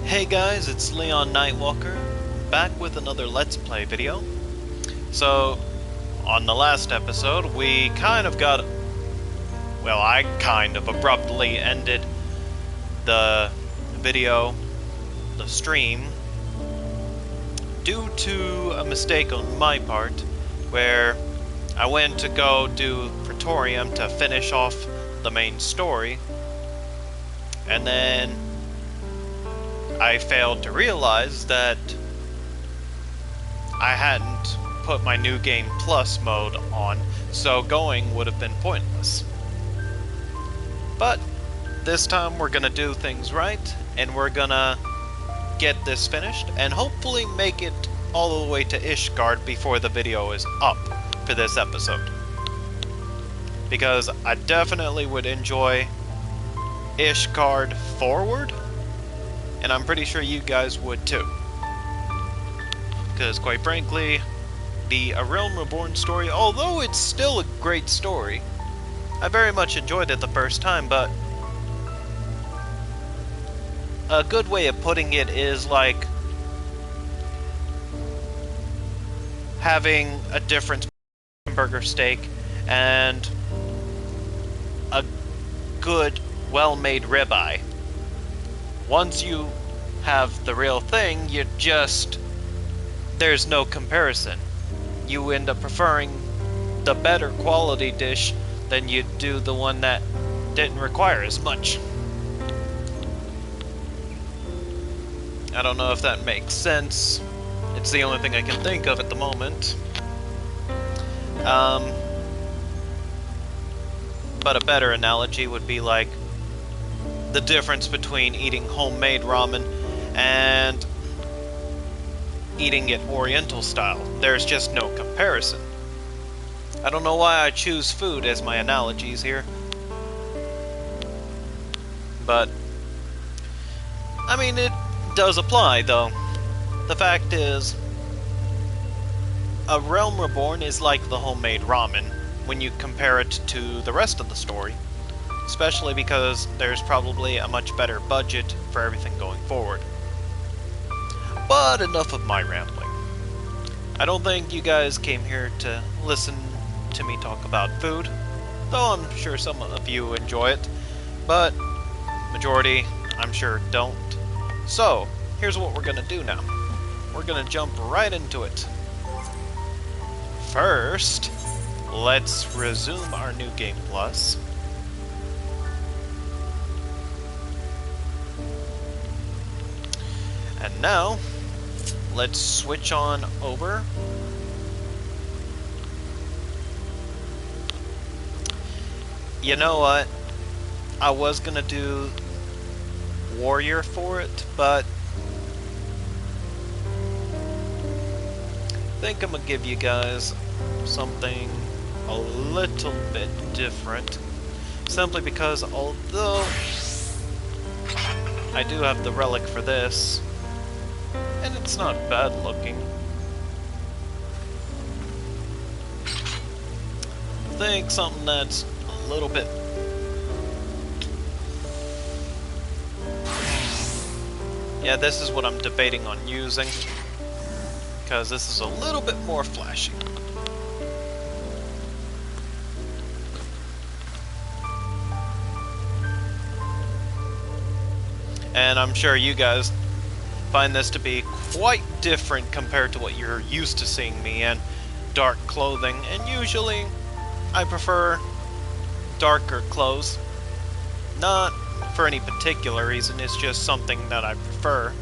Hey guys, it's Leon Nightwalker, back with another Let's Play video. So, on the last episode, we kind of got... Well, I kind of abruptly ended the video, the stream, due to a mistake on my part, where I went to go do Praetorium to finish off the main story, and then I failed to realize that I hadn't put my New Game Plus mode on, so going would have been pointless. But this time we're gonna do things right, and we're gonna get this finished, and hopefully make it all the way to Ishgard before the video is up for this episode. Because I definitely would enjoy Ishgard forward, and I'm pretty sure you guys would too. Because quite frankly, the A Realm Reborn story, although it's still a great story, I very much enjoyed it the first time, but a good way of putting it is like having a difference between burger steak and a good, well-made ribeye. Once you have the real thing, there's no comparison. You end up preferring the better quality dish than you do the one that didn't require as much. I don't know if that makes sense. It's the only thing I can think of at the moment. But a better analogy would be like the difference between eating homemade ramen and eating it Oriental style. There's just no comparison. I don't know why I choose food as my analogies here. But, I mean, it does apply, though. The fact is, A Realm Reborn is like the homemade ramen when you compare it to the rest of the story. Especially because there's probably a much better budget for everything going forward. But enough of my rambling. I don't think you guys came here to listen to me talk about food, though I'm sure some of you enjoy it, but majority, I'm sure, don't. So, here's what we're gonna do now. We're gonna jump right into it. First, let's resume our New Game Plus. And now, let's switch on over. You know what? I was gonna do Warrior for it, but I think I'm gonna give you guys something a little bit different. Simply because although I do have the relic for this, and it's not bad looking, I think something that's a little bit... Yeah, this is what I'm debating on using, because this is a little bit more flashy. And I'm sure you guys find this to be quite different compared to what you're used to seeing me in. Dark clothing, and usually I prefer darker clothes. Not for any particular reason, it's just something that I prefer.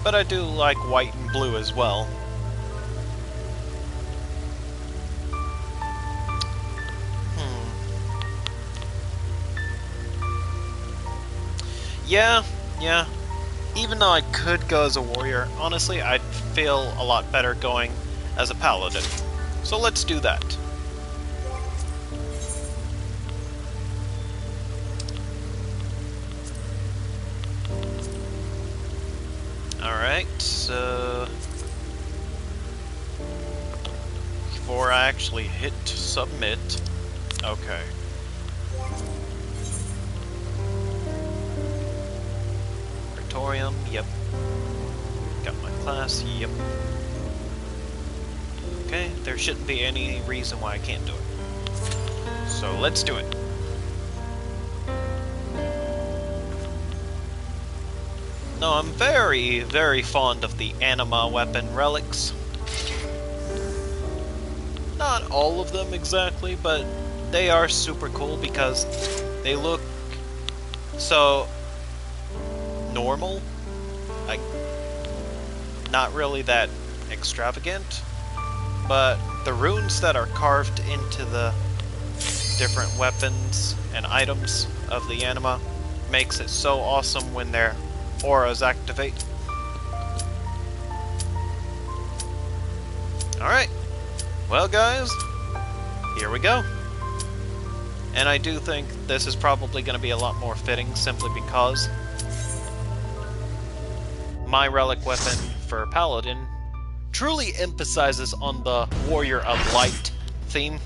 But I do like white and blue as well. Yeah. Even though I could go as a warrior, honestly, I'd feel a lot better going as a paladin. So let's do that. Alright, so... before I actually hit submit... Okay. Yep. Got my class. Yep. Okay, there shouldn't be any reason why I can't do it. So let's do it. No, I'm very, very fond of the anima weapon relics. Not all of them exactly, but they are super cool because they look so normal. Like, not really that extravagant, but the runes that are carved into the different weapons and items of the anima makes it so awesome when their auras activate. Alright, well guys, here we go. And I do think this is probably going to be a lot more fitting simply because my relic weapon for Paladin truly emphasizes on the Warrior of Light theme.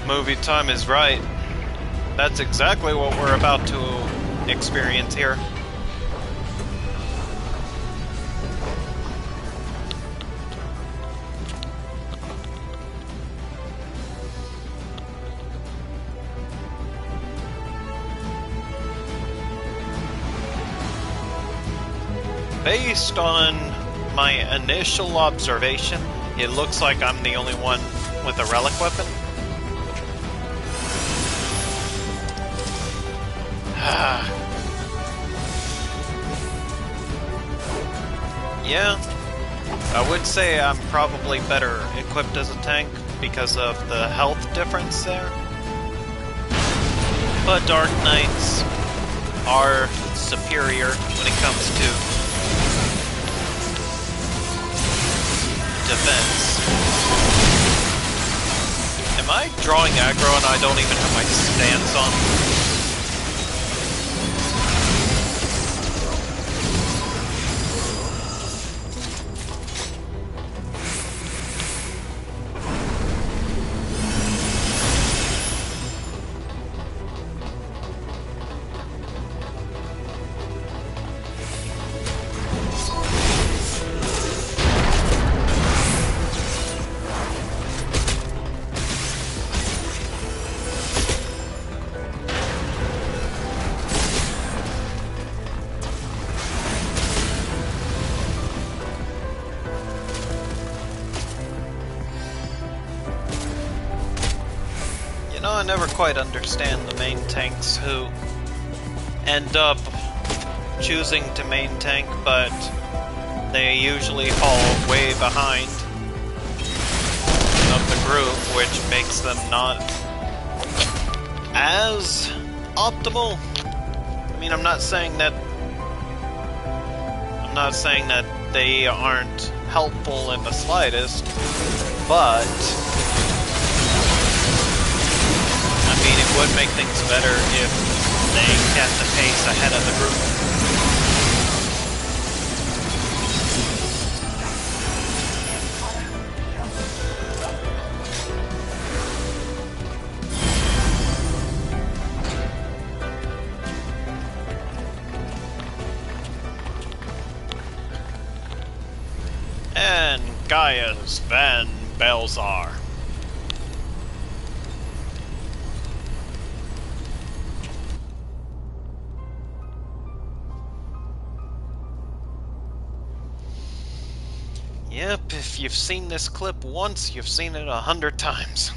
Movie time is right. That's exactly what we're about to experience here. Based on my initial observation, it looks like I'm the only one with a relic weapon. Yeah, I would say I'm probably better equipped as a tank because of the health difference there. But Dark Knights are superior when it comes to defense. Am I drawing aggro and I don't even have my stance on? I never quite understand the main tanks who end up choosing to main tank, but they usually fall way behind of the group, which makes them not as optimal. I mean, I'm not saying that they aren't helpful in the slightest, but I mean, it would make things better if they kept the pace ahead of the group. And Gaius Van Belzar. Yep, if you've seen this clip once, you've seen it 100 times.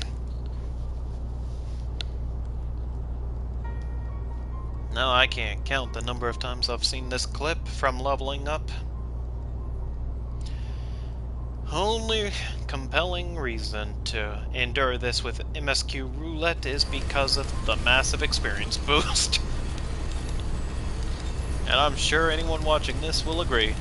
No, I can't count the number of times I've seen this clip from leveling up. Only compelling reason to endure this with MSQ Roulette is because of the massive experience boost. And I'm sure anyone watching this will agree.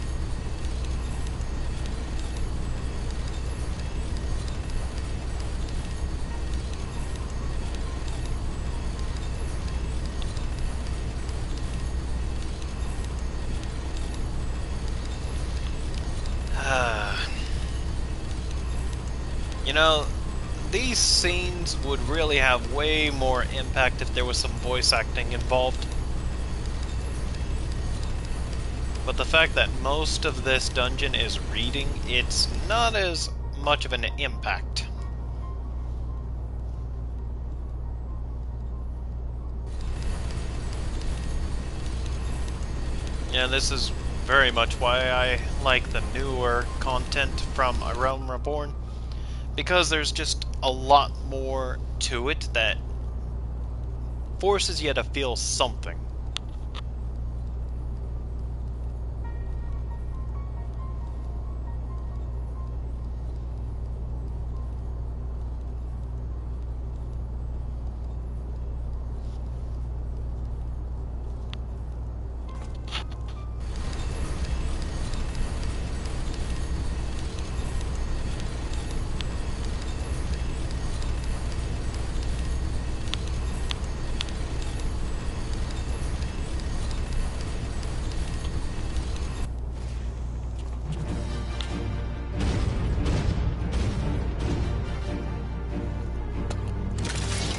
You know, these scenes would really have way more impact if there was some voice acting involved. But the fact that most of this dungeon is reading, it's not as much of an impact. Yeah, this is very much why I like the newer content from A Realm Reborn. Because there's just a lot more to it that forces you to feel something.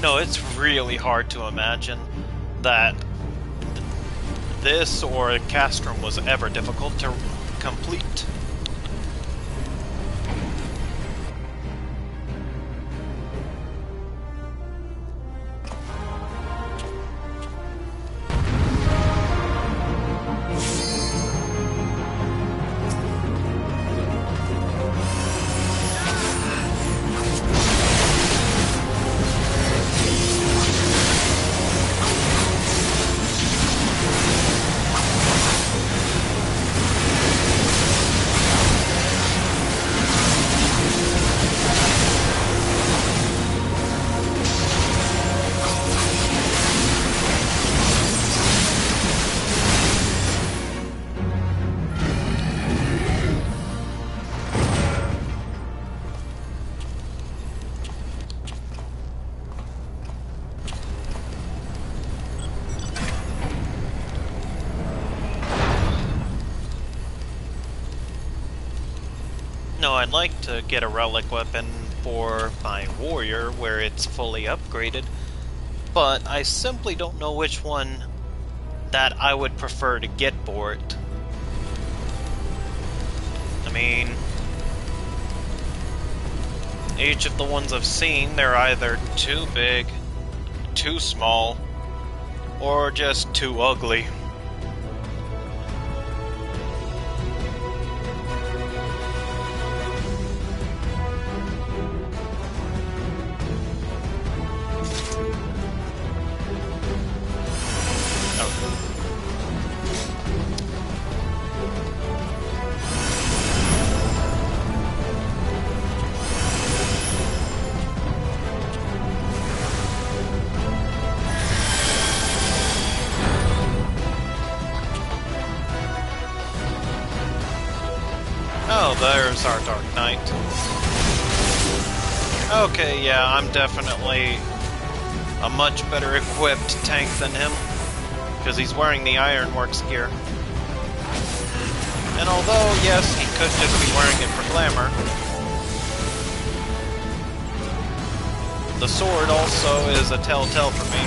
No, it's really hard to imagine that this or Castrum was ever difficult to complete. No, I'd like to get a relic weapon for my warrior where it's fully upgraded, but I simply don't know which one that I would prefer to get for it. I mean, each of the ones I've seen, they're either too big, too small, or just too ugly. Oh, there's our Dark Knight. Okay, yeah, I'm definitely a much better equipped tank than him, because he's wearing the Ironworks gear. And although, yes, he could just be wearing it for glamour, the sword also is a telltale for me.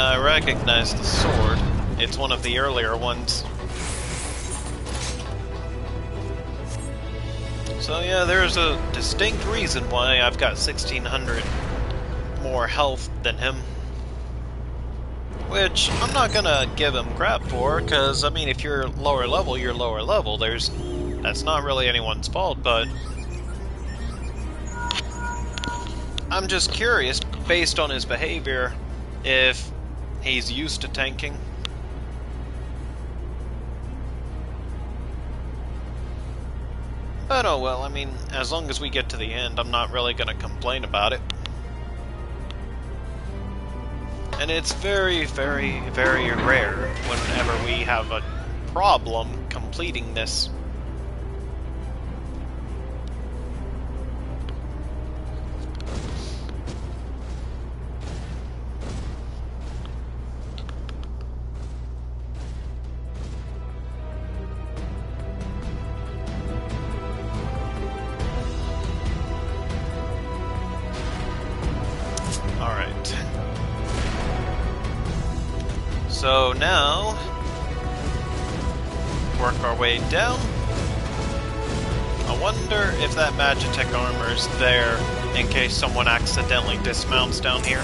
Yeah, I recognize the sword. It's one of the earlier ones. So yeah, there's a distinct reason why I've got 1600 more health than him. Which, I'm not gonna give him crap for, because, I mean, if you're lower level, you're lower level. That's not really anyone's fault, but I'm just curious, based on his behavior, if he's used to tanking. But oh well, I mean, as long as we get to the end, I'm not really gonna complain about it. And it's very, very, very rare whenever we have a problem completing this. Alright. So now, work our way down. I wonder if that Magitech armor is there in case someone accidentally dismounts down here.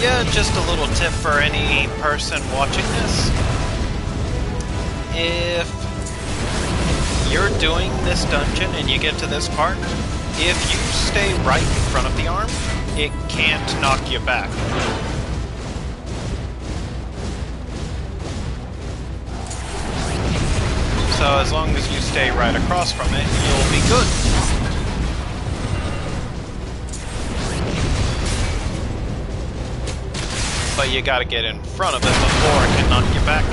Yeah, just a little tip for any person watching this. If you're doing this dungeon and you get to this part, if you stay right in front of the arm, it can't knock you back. So as long as you stay right across from it, you'll be good. But you gotta get in front of it before it can knock you back.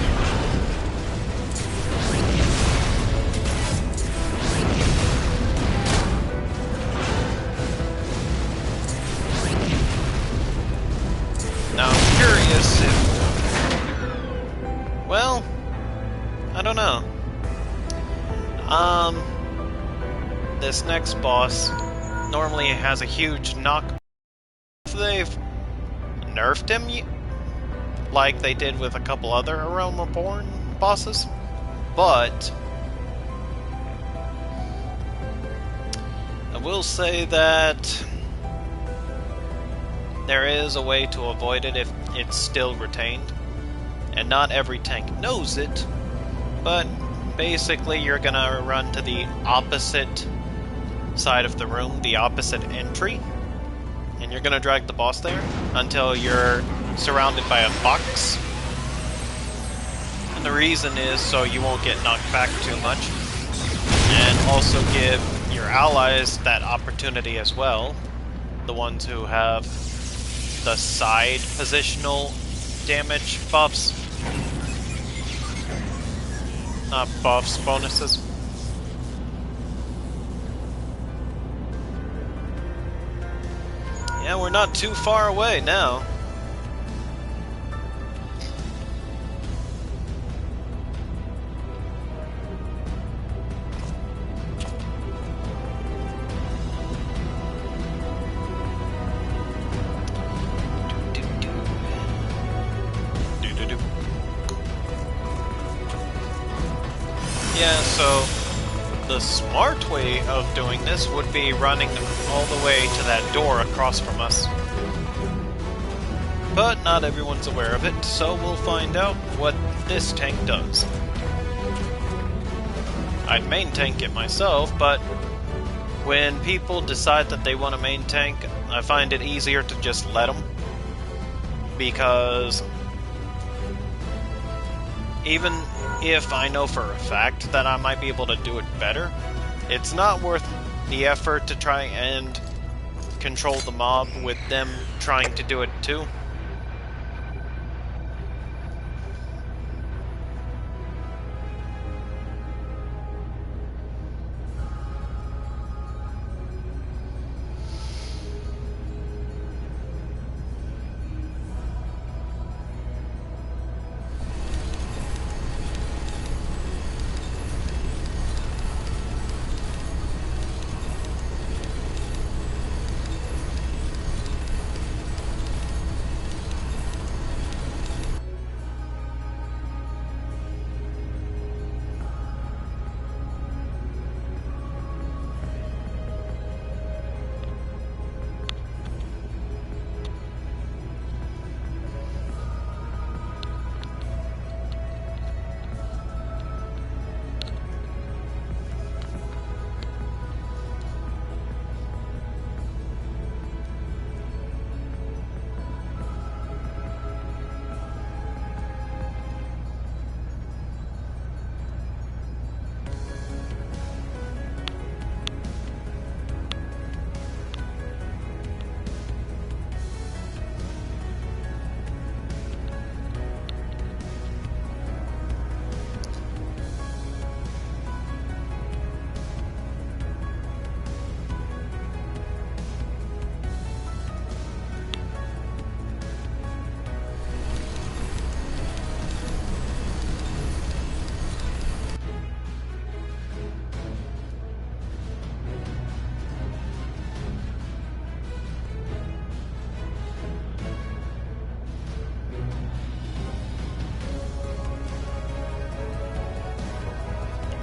Now I'm curious if... well, I don't know. This next boss normally has a huge knock. They've nerfed him like they did with a couple other Realm Reborn bosses, but I will say that there is a way to avoid it if it's still retained, and not every tank knows it, but basically you're gonna run to the opposite side of the room, the opposite entry, and you're gonna drag the boss there until you're surrounded by a box. And the reason is so you won't get knocked back too much, and also give your allies that opportunity as well, the ones who have the side positional damage buffs. Not buffs, bonuses. Yeah, we're not too far away now. Yeah, so the smart way of doing this would be running all the way to that door across from us. But not everyone's aware of it, so we'll find out what this tank does. I'd main tank it myself, but when people decide that they want a main tank, I find it easier to just let them. Because even if I know for a fact that I might be able to do it better, it's not worth the effort to try and control the mob with them trying to do it too.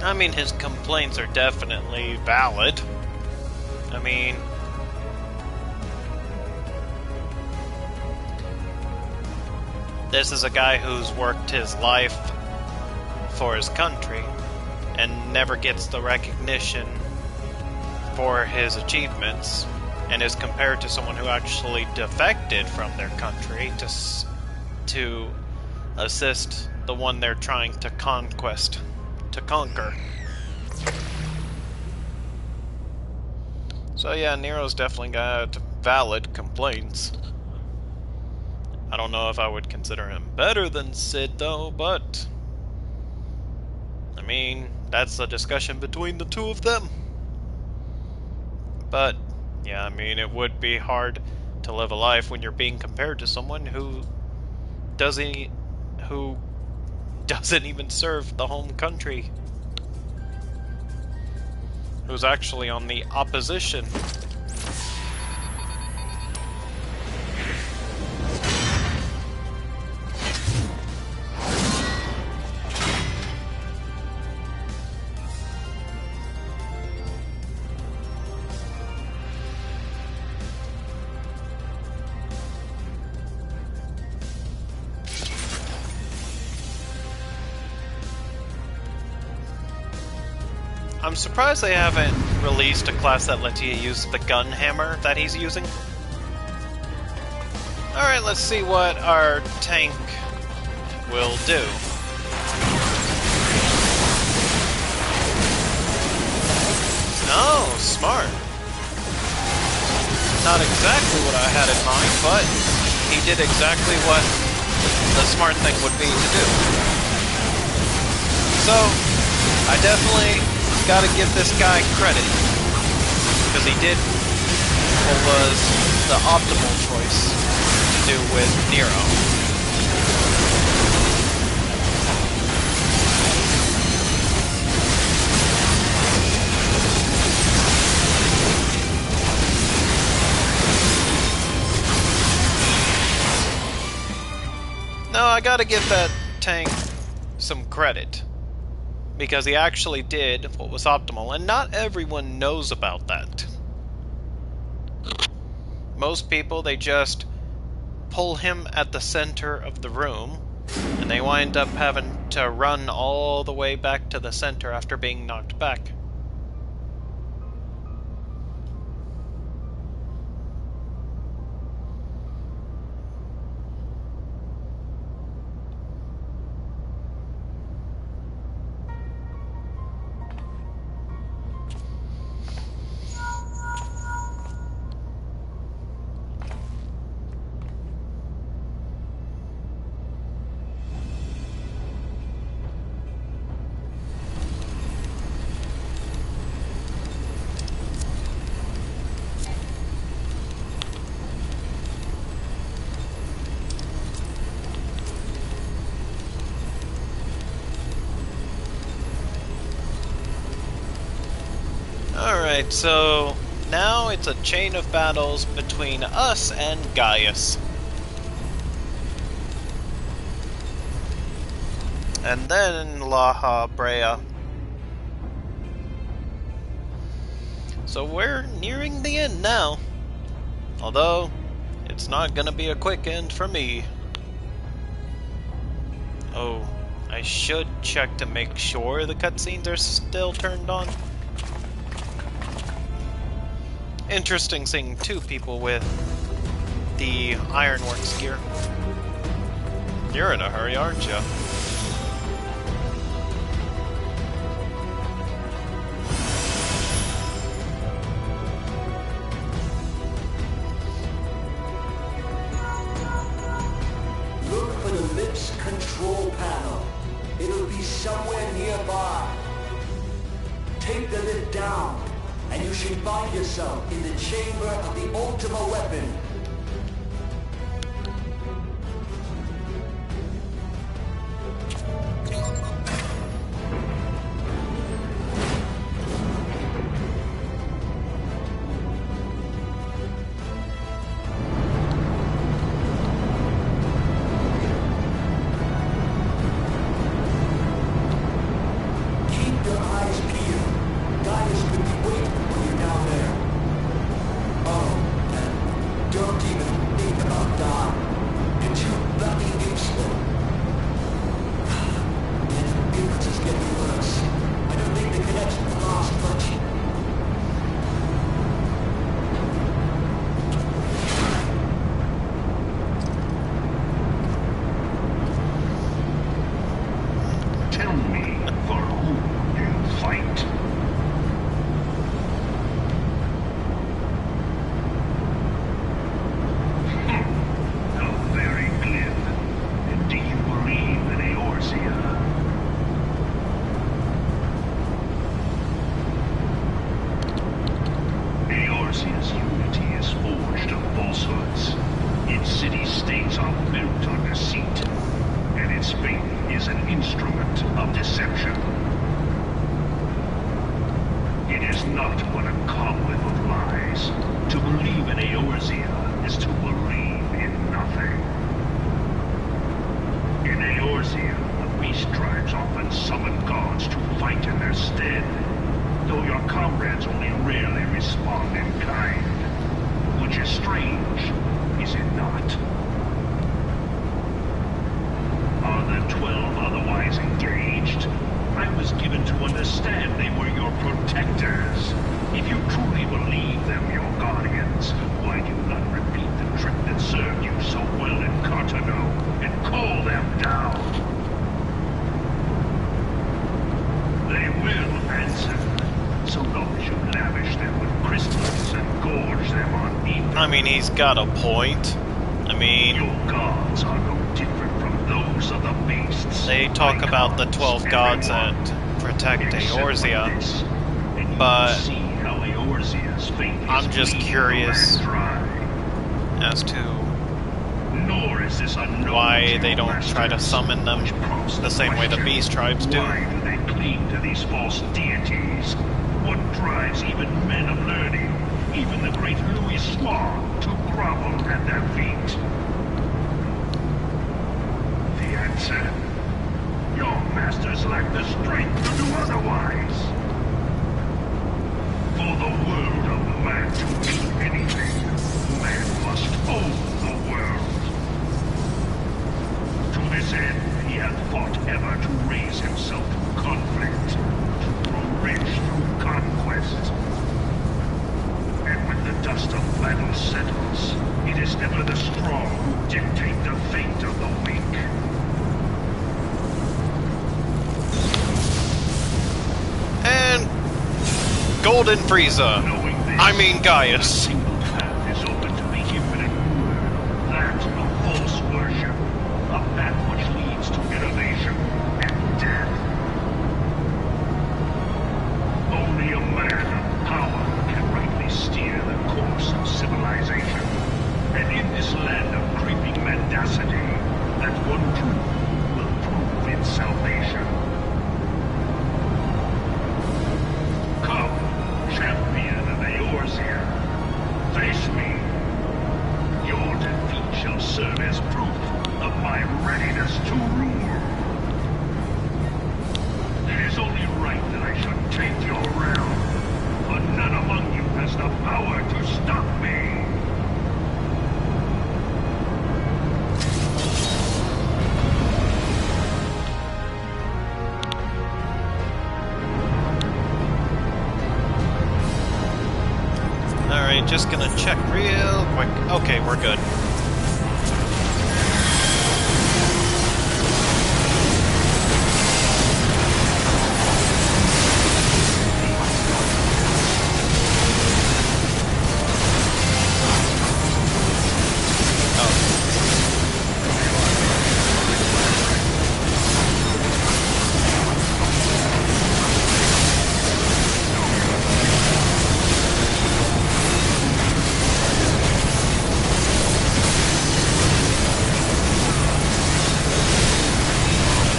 I mean, his complaints are definitely valid. I mean, this is a guy who's worked his life for his country and never gets the recognition for his achievements, and is compared to someone who actually defected from their country to assist the one they're trying to conquer. So yeah, Nero's definitely got valid complaints. I don't know if I would consider him better than Sid though, but I mean, that's a discussion between the two of them. But yeah, I mean, it would be hard to live a life when you're being compared to someone who doesn't even serve the home country, who's actually on the opposition. I'm surprised they haven't released a class that lets you use the gun hammer that he's using. Alright, let's see what our tank will do. Oh, smart. Not exactly what I had in mind, but he did exactly what the smart thing would be to do. So, I definitely gotta give this guy credit, because he did what was the optimal choice to do with Nero. No, I gotta give that tank some credit. because he actually did what was optimal, and not everyone knows about that. Most people, they just pull him at the center of the room, and they wind up having to run all the way back to the center after being knocked back. Alright, so now it's a chain of battles between us and Gaius. And then La Brea. So we're nearing the end now. Although, it's not gonna be a quick end for me. Oh, I should check to make sure the cutscenes are still turned on. Interesting seeing two people with the Ironworks gear. You're in a hurry, aren't you? Look for the lift's control panel. It'll be somewhere nearby. Take the lift down, and you should find yourself in the chamber of the Ultima weapon. Keep your eyes peeled. Gaius could be waiting for you down there. Oh, and don't even think about dying. You're too bloody useful. The difference is getting worse. I don't think the connections last much. Tell me, for whom you fight? How very glib. And do you believe in Eorzea? Eorzea's unity is forged of falsehoods. Its city-states are built on deceit, and its faith is an instrument of deception. It is not but a cobweb of lies. To believe in Eorzea is to believe in nothing. In Eorzea, the beast tribes often summon gods to fight in their stead, though your comrades only rarely respond in kind. Which is strange, is it not? Are the 12 otherwise engaged? I was given to understand they were your protectors. If you truly believe them your guardians, why do you not repeat the trick that served you so well in Cartano and call them down? They will answer, so long as you lavish them with crystals and gorge them on ether. I mean, he's got a point. I mean, Your gods are no different from those of the beasts. they talk about the 12 gods that protect Eorzea, but I'm just curious as to why they don't try to summon them the same way the beast tribes do. Why do they cling to these false deities? What drives even men of learning, even the great Louis Swan, to grovel at their feet? The answer: your masters lack the strength to do otherwise. For the world of man to mean anything, man must own the world. To this end, he hath fought ever to raise himself through conflict, to grow rich through conquest. And when the dust of battle settles, it is ever the strong who dictate the fate of the weak. And Golden Frieza. Knowing this, I mean a Gaius. single path is open to the infinite word, that of false worship, a path which leads to innovation and death. Only a man of power can rightly steer the course of civilization. And in this land of creeping mendacity, that one truth will prove its salvation. Come, champion of Eorzea, face me. Your defeat shall serve as proof of my readiness to rule. It is only right that I should take your realm, but none among you has the power to stop me. Alright, just gonna check real quick. Okay, we're good.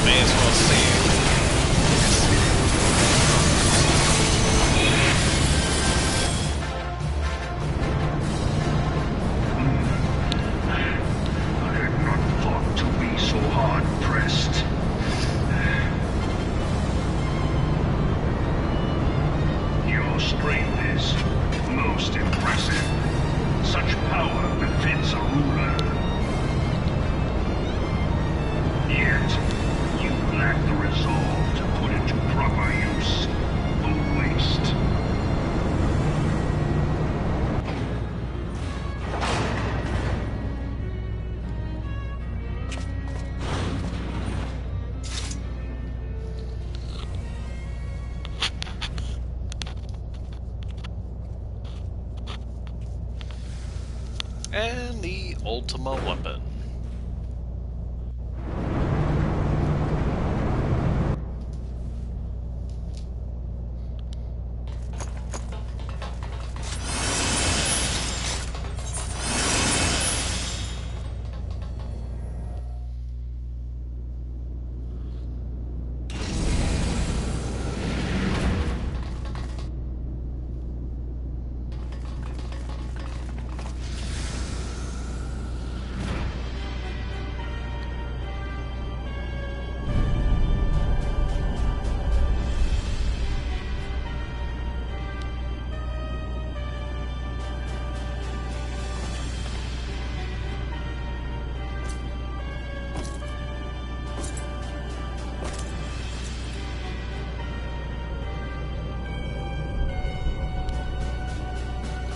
May as well see. I had not thought to be so hard-pressed. Your strength is most impressive. Such power befits a ruler. Yet, you lack the resolve to put it to proper use. A waste. And the Ultima weapon.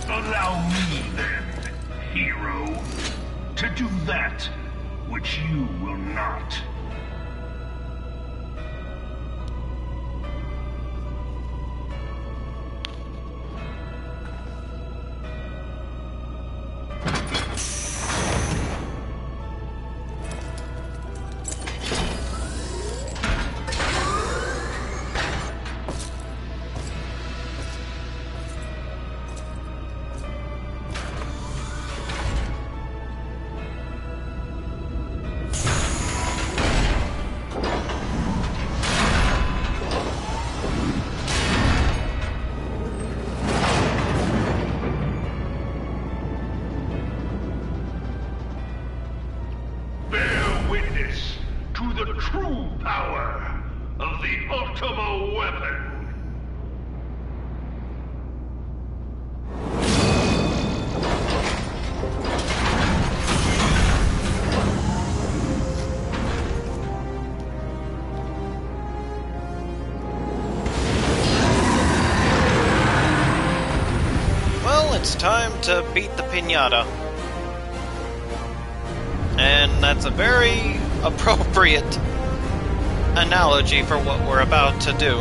Allow me, then, hero, to do that which you will not. Bear witness to the true power of the Ultima weapon. Well, it's time to beat the piñata. And that's a very appropriate analogy for what we're about to do.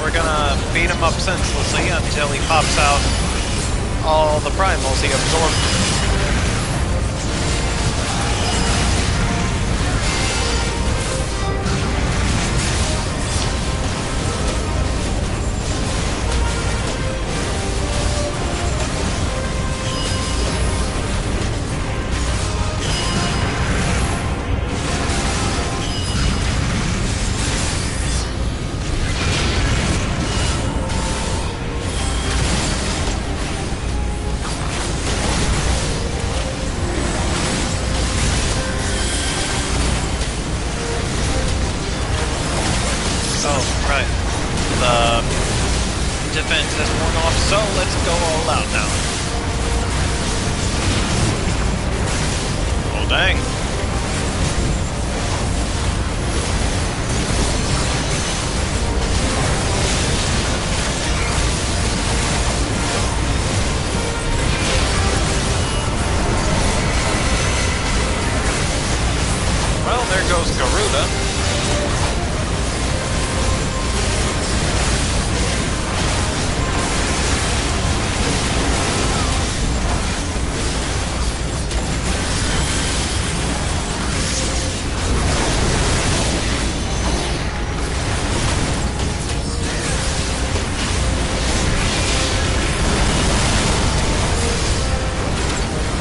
We're gonna beat him up senselessly until he pops out all the primals he absorbed. Oh, right. The defense has worn off, so let's go all out now. Oh, dang. Well, there goes Garuda.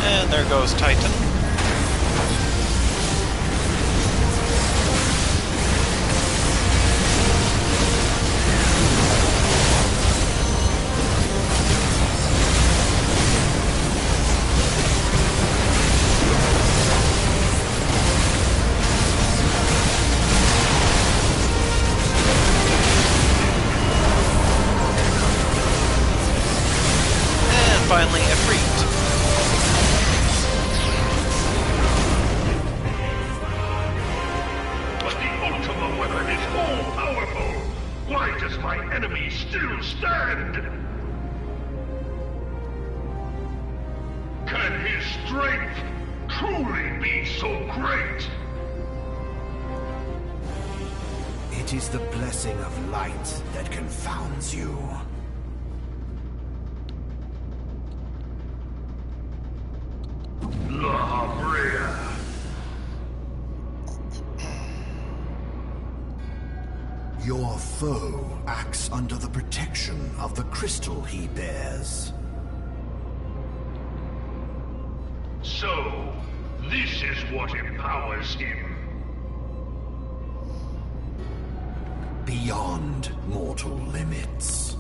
And there goes Titan. And finally, Ifrit. But the Ultima weapon is all-powerful! Why does my enemy still stand? Can his strength truly be so great? It is the blessing of light that confounds you. La Brea. Your foe acts under the protection of the crystal he bears. So, this is what empowers him. Beyond mortal limits.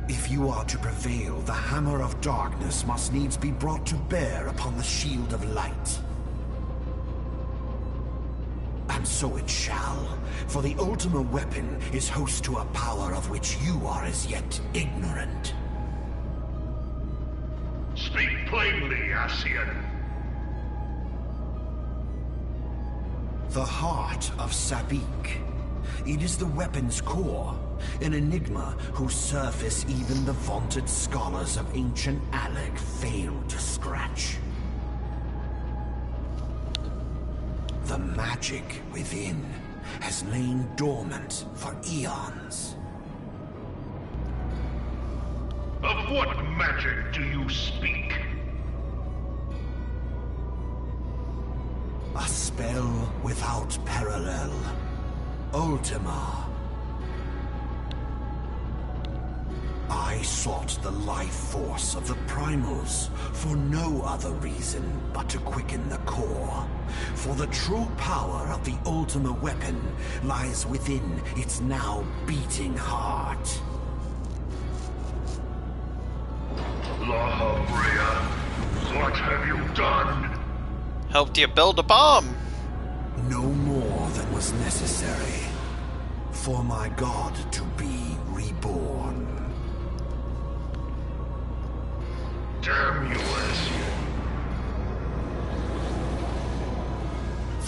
If you are to prevail, the hammer of darkness must needs be brought to bear upon the shield of light. And so it shall, for the Ultima weapon is host to a power of which you are as yet ignorant. Speak plainly, Ascian. The heart of Sabik. It is the weapon's core, an enigma whose surface even the vaunted scholars of ancient Alec failed to scratch. The magic within has lain dormant for eons. Of what magic do you speak? A spell without parallel. Ultima. I sought the life force of the primals for no other reason but to quicken the core. For the true power of the Ultima weapon lies within its now beating heart. La Brea, what have you done? Helped you build a bomb. No more than was necessary for my god to be reborn. Damn you, Ezio.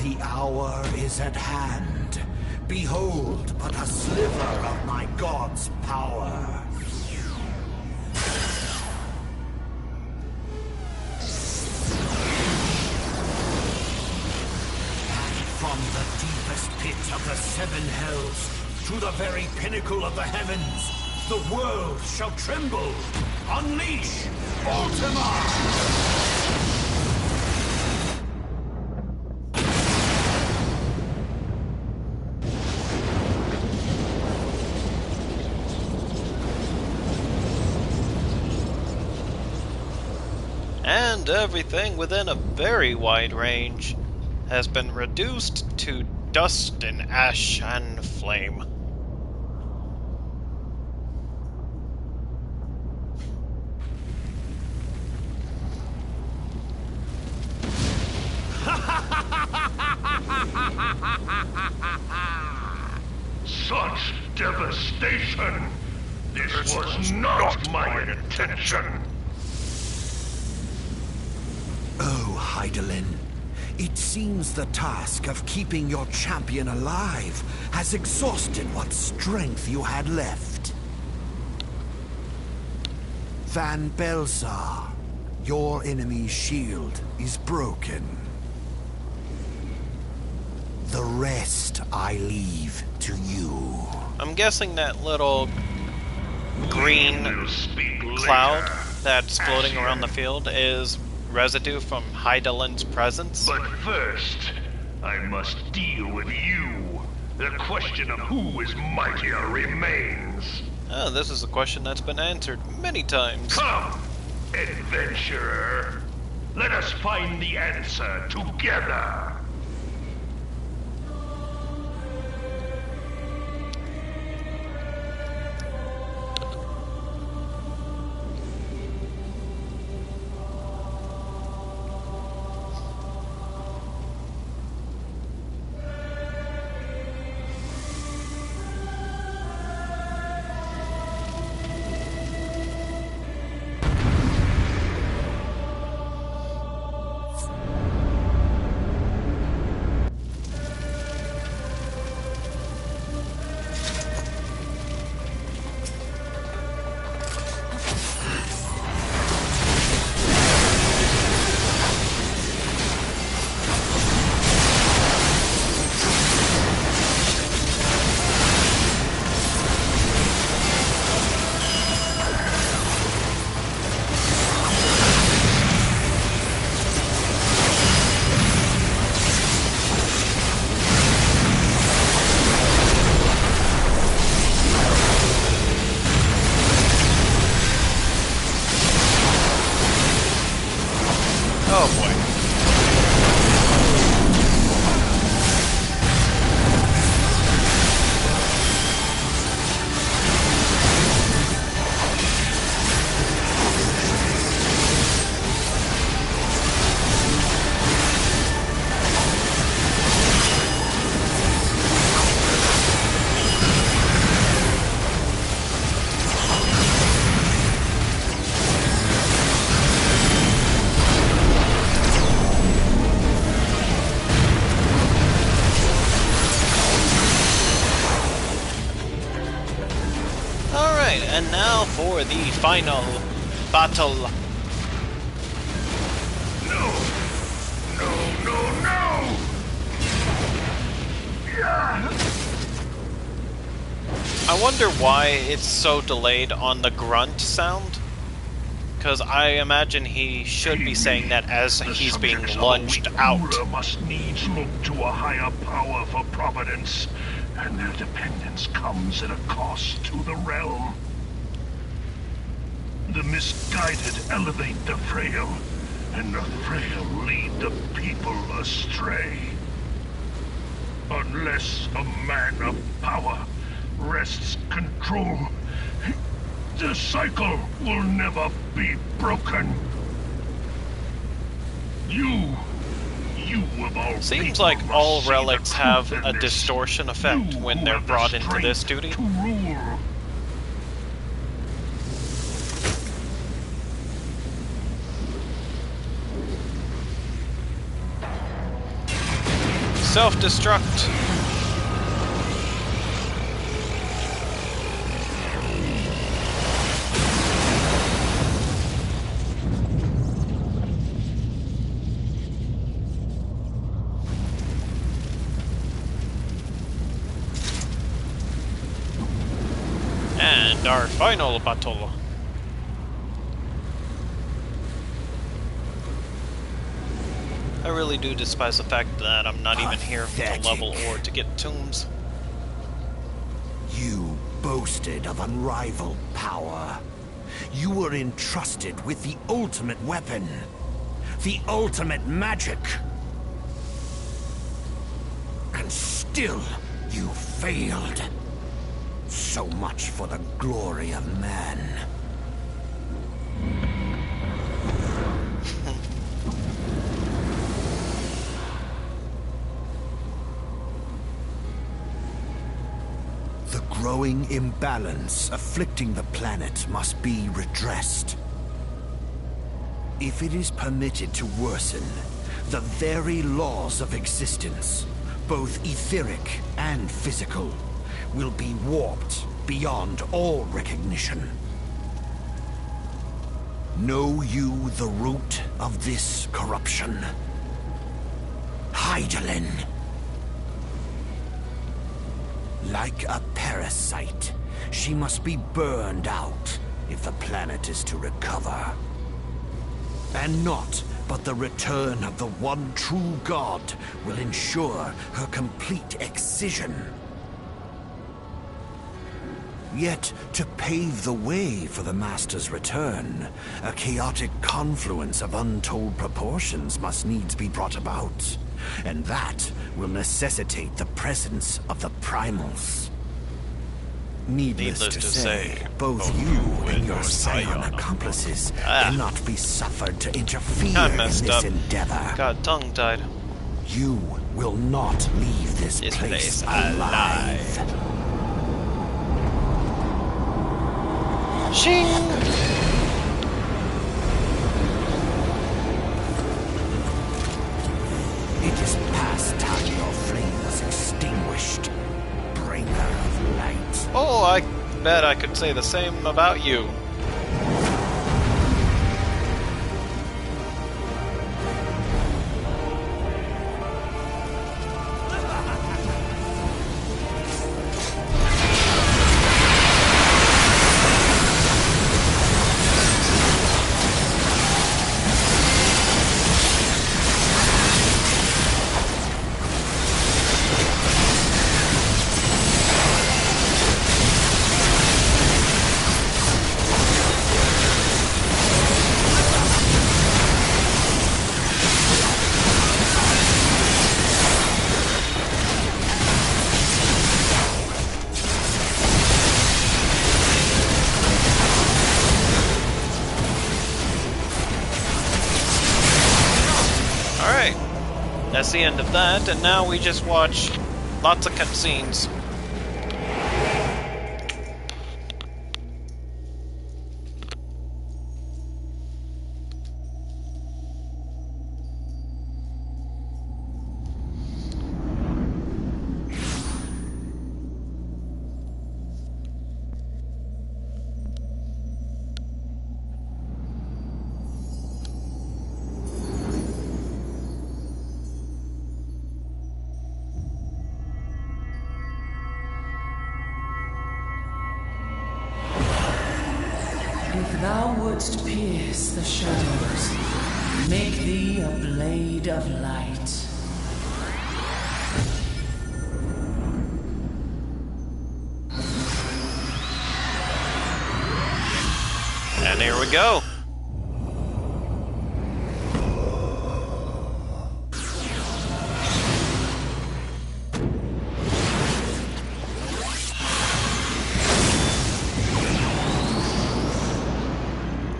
The hour is at hand. Behold but a sliver of my god's power. From the deepest pit of the seven hells to the very pinnacle of the heavens, the world shall tremble. Unleash Ultima! And everything within a very wide range has been reduced to dust and ash and flame. Such devastation! This was not my intention! Oh, Hydaelyn. It seems the task of keeping your champion alive has exhausted what strength you had left. Van Belzar, your enemy's shield is broken. The rest I leave to you. I'm guessing that little green cloud that's floating around the field is residue from Hydaelyn's presence. But first, I must deal with you. The question of who is mightier remains. Oh, this is a question that's been answered many times. Come, adventurer. Let us find the answer together. Oh boy. And now for the final battle. No! No, no, no! I wonder why it's so delayed on the grunt sound. Because I imagine he should be saying that as he's being lunged out. Must needs look to a higher power for providence, and their dependence comes at a cost to the realm. The misguided elevate the frail, and the frail lead the people astray. Unless a man of power wrests control, the cycle will never be broken. You of all Seems people like must all see the relics have truth in a this. distortion effect You when who they're have the brought into this strength duty. to rule. Self-destruct. And our final battle. I really do despise the fact that I'm not even here to level or to get tombs. You boasted of unrivaled power. You were entrusted with the ultimate weapon. The ultimate magic. And still, you failed. So much for the glory of man. The growing imbalance afflicting the planet must be redressed. If it is permitted to worsen, the very laws of existence, both etheric and physical, will be warped beyond all recognition. Know you the root of this corruption? Hydaelyn. Like a parasite, she must be burned out if the planet is to recover. And naught but the return of the one true god will ensure her complete excision. Yet, to pave the way for the Master's return, a chaotic confluence of untold proportions must needs be brought about. And that will necessitate the presence of the primals. Needless to say, both you and your scion accomplices cannot be suffered to interfere I in messed this up. endeavor. Got tongue-tied. You will not leave this place alive. Shing! It is past time your flame was extinguished, bringer of light. Oh, I bet I could say the same about you. Alright, that's the end of that, and now we just watch lots of cutscenes. If thou wouldst pierce the shadows, make thee a blade of light. And here we go.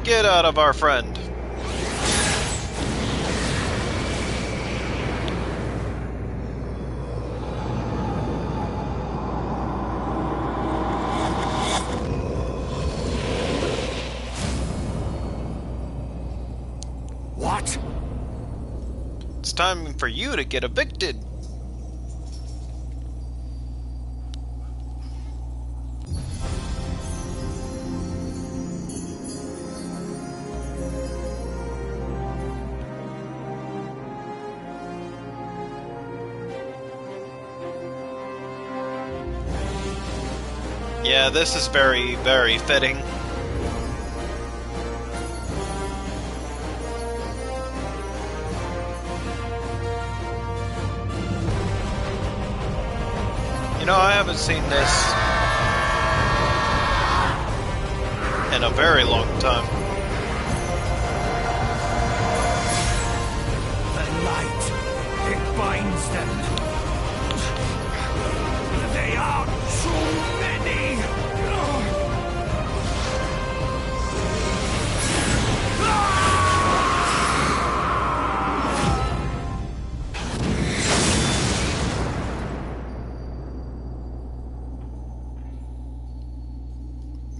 Get out of our friend. time for you to get evicted. Yeah, this is very, very fitting. You know, I haven't seen this in a very long time. The light, it binds them. They are too many.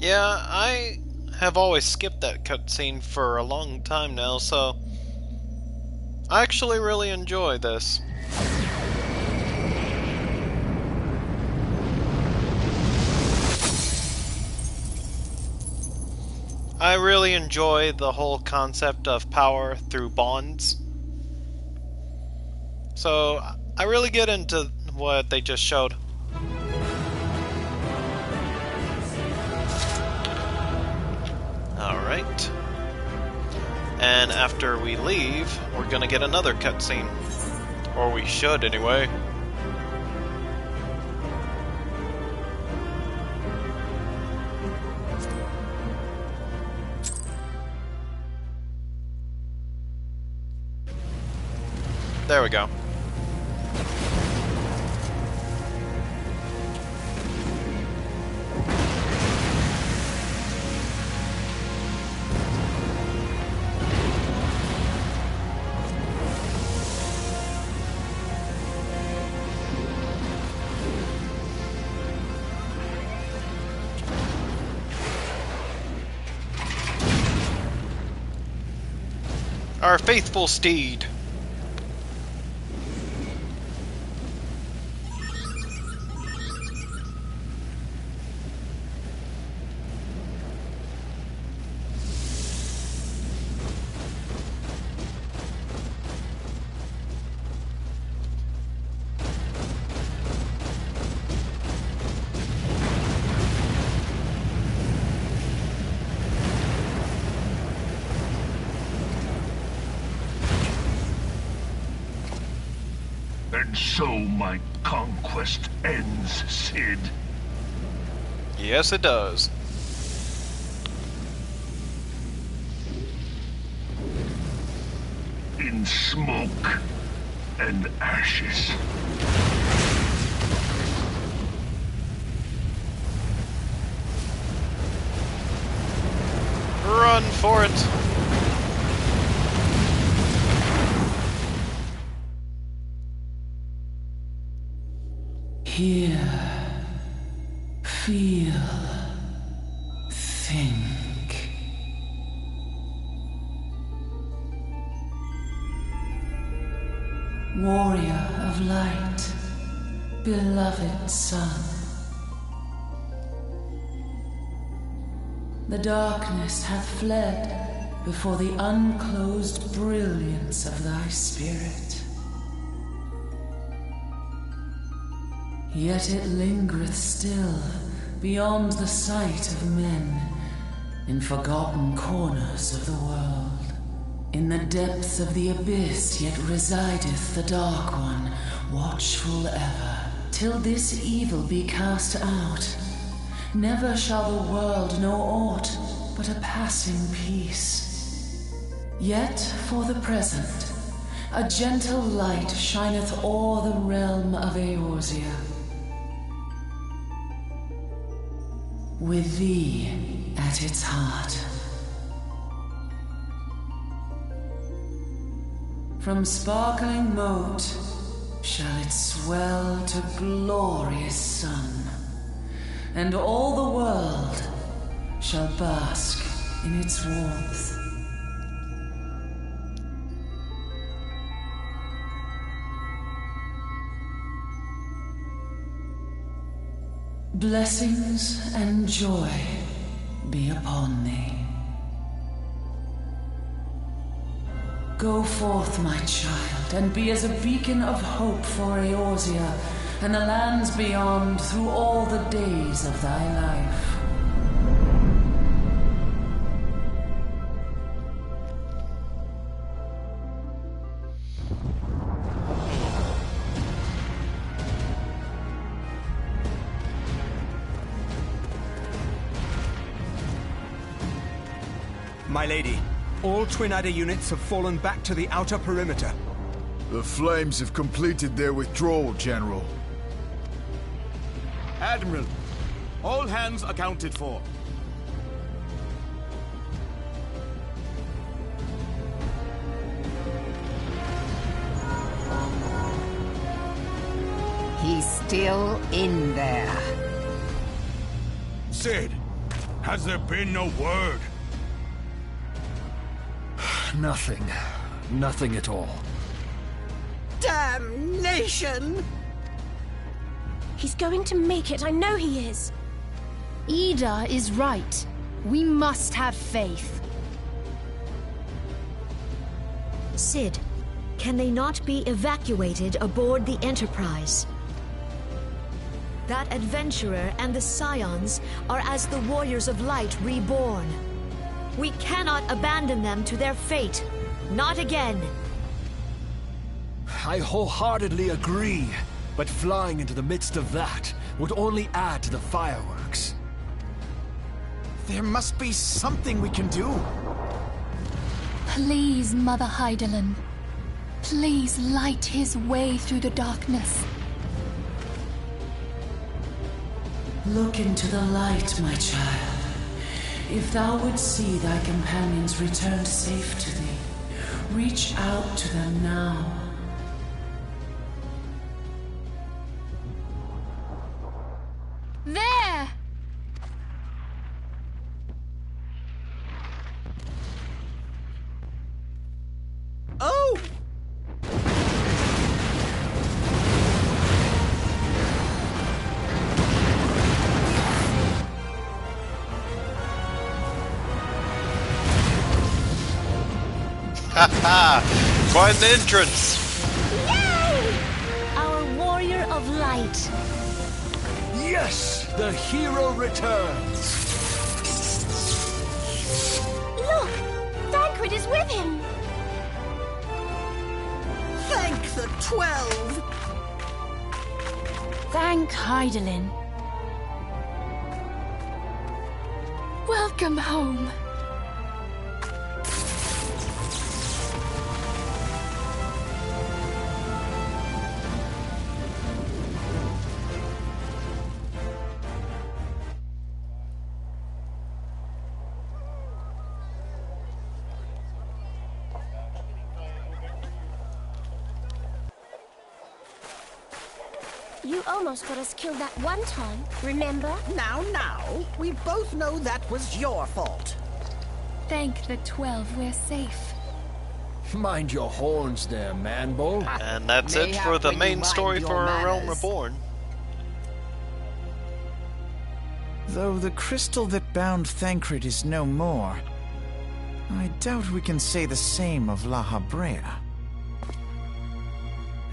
Yeah, I have always skipped that cutscene for a long time now, so I actually really enjoy this. I really enjoy the whole concept of power through bonds. So I really get into what they just showed. Alright. And after we leave, we're gonna get another cutscene. Or we should, anyway. There we go. Our faithful steed. And so my conquest ends, Cid. Yes, it does. In smoke and ashes. Run for it. Hear, feel, think. Warrior of light, beloved son. The darkness hath fled before the unclosed brilliance of thy spirit. Yet it lingereth still beyond the sight of men, in forgotten corners of the world. In the depths of the abyss yet resideth the Dark One, watchful ever, till this evil be cast out. Never shall the world know aught but a passing peace. Yet for the present, a gentle light shineth o'er the realm of Eorzea. With thee at its heart. From sparkling moat shall it swell to glorious sun, and all the world shall bask in its warmth. Blessings and joy be upon thee. Go forth, my child, and be as a beacon of hope for Eorzea and the lands beyond through all the days of thy life. My lady, all Twin Adder units have fallen back to the outer perimeter. The Flames have completed their withdrawal, General. Admiral, all hands accounted for. He's still in there. Sid, has there been no word? Nothing. Nothing at all. Damnation! He's going to make it, I know he is. Ida is right. We must have faith. Sid, can they not be evacuated aboard the Enterprise? That adventurer and the Scions are as the Warriors of Light reborn. We cannot abandon them to their fate. Not again. I wholeheartedly agree, but flying into the midst of that would only add to the fireworks. There must be something we can do. Please, Mother Hydaelyn. Please light his way through the darkness. Look into the light, my child. If thou would see thy companions returned safe to thee, reach out to them now. There! Oh! Haha! Quite an entrance! Yay! Our Warrior of Light. Yes! The hero returns! Look! Thancred is with him! Thank the 12! Thank Hydaelyn. Welcome home. You almost got us killed that one time, remember? Now, we both know that was your fault. Thank the 12, we're safe. Mind your horns there, Manbull. And that's it for the main story for A Realm Reborn. Though the crystal that bound Thancred is no more, I doubt we can say the same of La Habrea.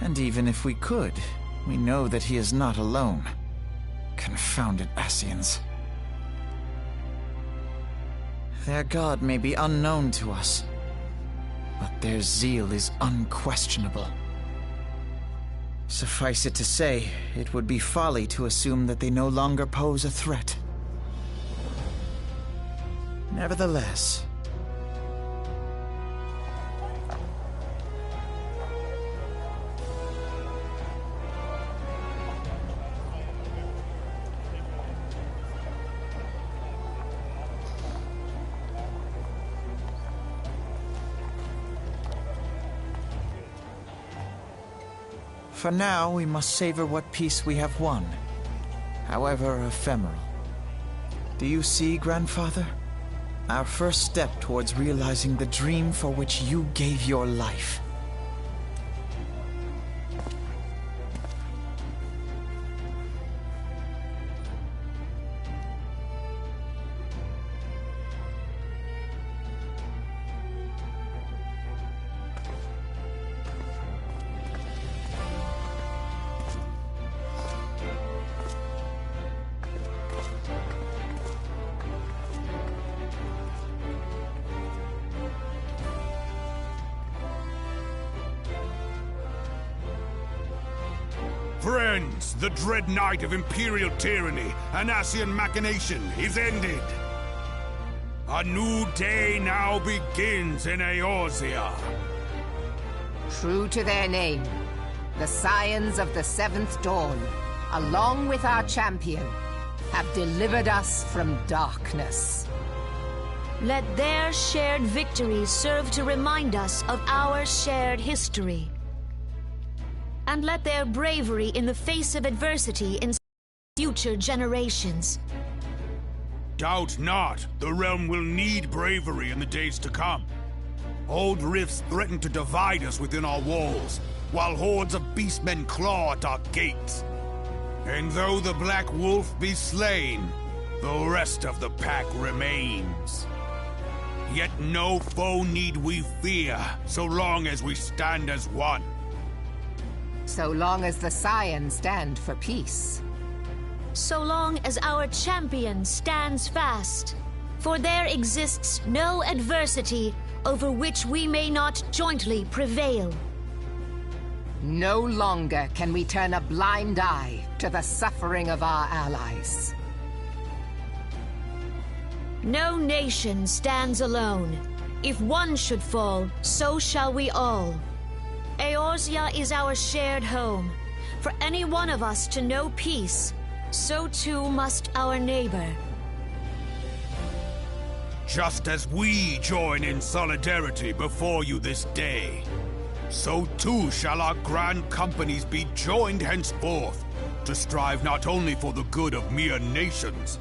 And even if we could, we know that he is not alone. Confounded Ascians. Their god may be unknown to us, but their zeal is unquestionable. Suffice it to say, it would be folly to assume that they no longer pose a threat. Nevertheless, for now, we must savor what peace we have won, however ephemeral. Do you see, Grandfather? Our first step towards realizing the dream for which you gave your life. Friends, the dread night of Imperial tyranny and Ascian machination is ended. A new day now begins in Eorzea. True to their name, the Scions of the Seventh Dawn, along with our champion, have delivered us from darkness. Let their shared victories serve to remind us of our shared history. And let their bravery in the face of adversity inspire future generations. Doubt not, the realm will need bravery in the days to come. Old rifts threaten to divide us within our walls, while hordes of beastmen claw at our gates. And though the Black Wolf be slain, the rest of the pack remains. Yet no foe need we fear, so long as we stand as one. So long as the Scions stand for peace. So long as our champion stands fast. For there exists no adversity over which we may not jointly prevail. No longer can we turn a blind eye to the suffering of our allies. No nation stands alone. If one should fall, so shall we all. Eorzea is our shared home. For any one of us to know peace, so too must our neighbor. Just as we join in solidarity before you this day, so too shall our grand companies be joined henceforth to strive not only for the good of mere nations,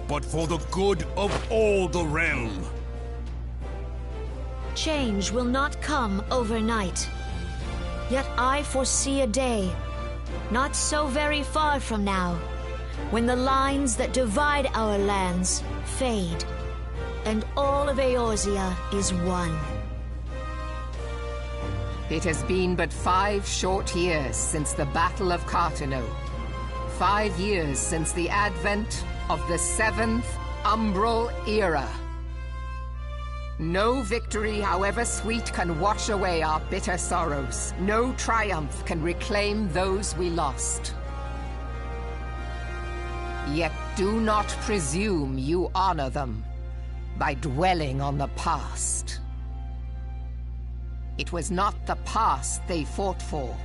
but for the good of all the realm. Change will not come overnight. Yet I foresee a day, not so very far from now, when the lines that divide our lands fade, and all of Eorzea is one. It has been but 5 short years since the Battle of Cartano. 5 years since the advent of the 7th Umbral Era. No victory, however sweet, can wash away our bitter sorrows. No triumph can reclaim those we lost. Yet do not presume you honor them by dwelling on the past. It was not the past they fought for.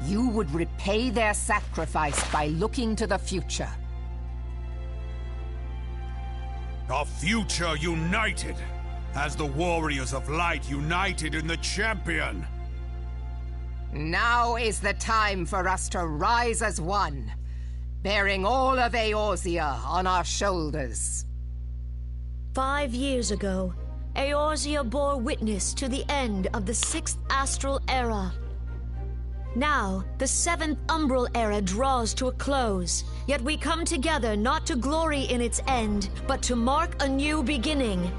You would repay their sacrifice by looking to the future. A future united, as the warriors of light united in the champion. Now is the time for us to rise as one, bearing all of Eorzea on our shoulders. 5 years ago, Eorzea bore witness to the end of the 6th Astral Era. Now, the 7th Umbral Era draws to a close, yet we come together not to glory in its end, but to mark a new beginning.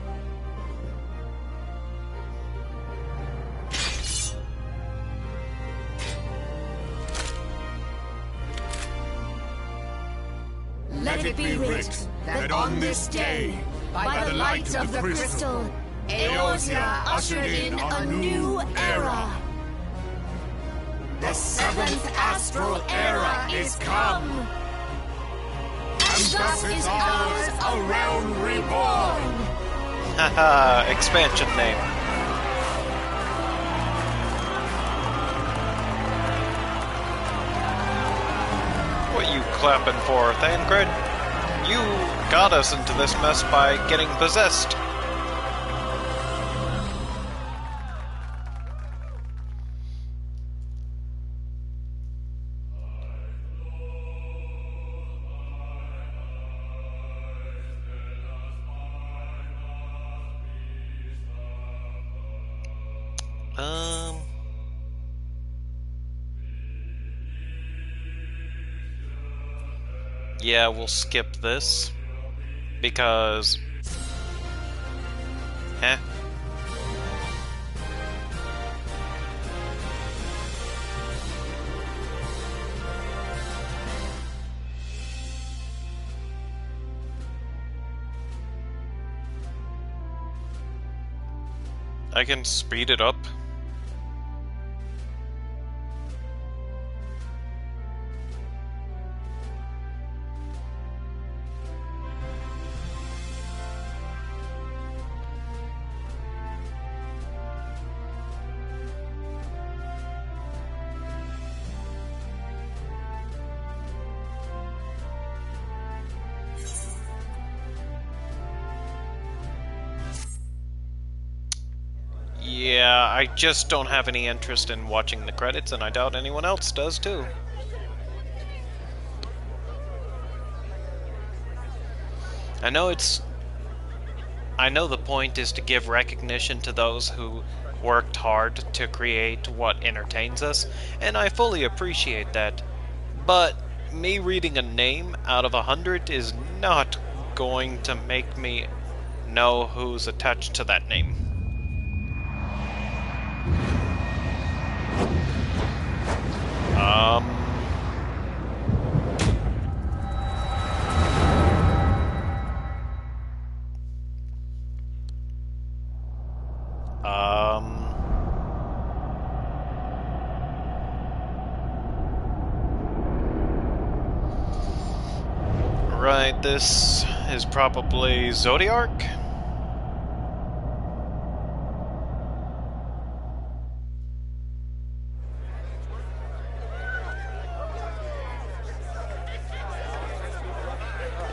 Let it be writ that on this day, by the light of the crystal, Eorzea ushered in a new era. The 7th Astral Era is come! And thus is ours a realm reborn! Haha, expansion name. What you clapping for, Thangred? You got us into this mess by getting possessed. Yeah, we'll skip this. Because... I can speed it up. Yeah, I just don't have any interest in watching the credits, and I doubt anyone else does too. I know the point is to give recognition to those who worked hard to create what entertains us, and I fully appreciate that. But me reading a name out of 100 is not going to make me know who's attached to that name. Right, this is probably Zodiac?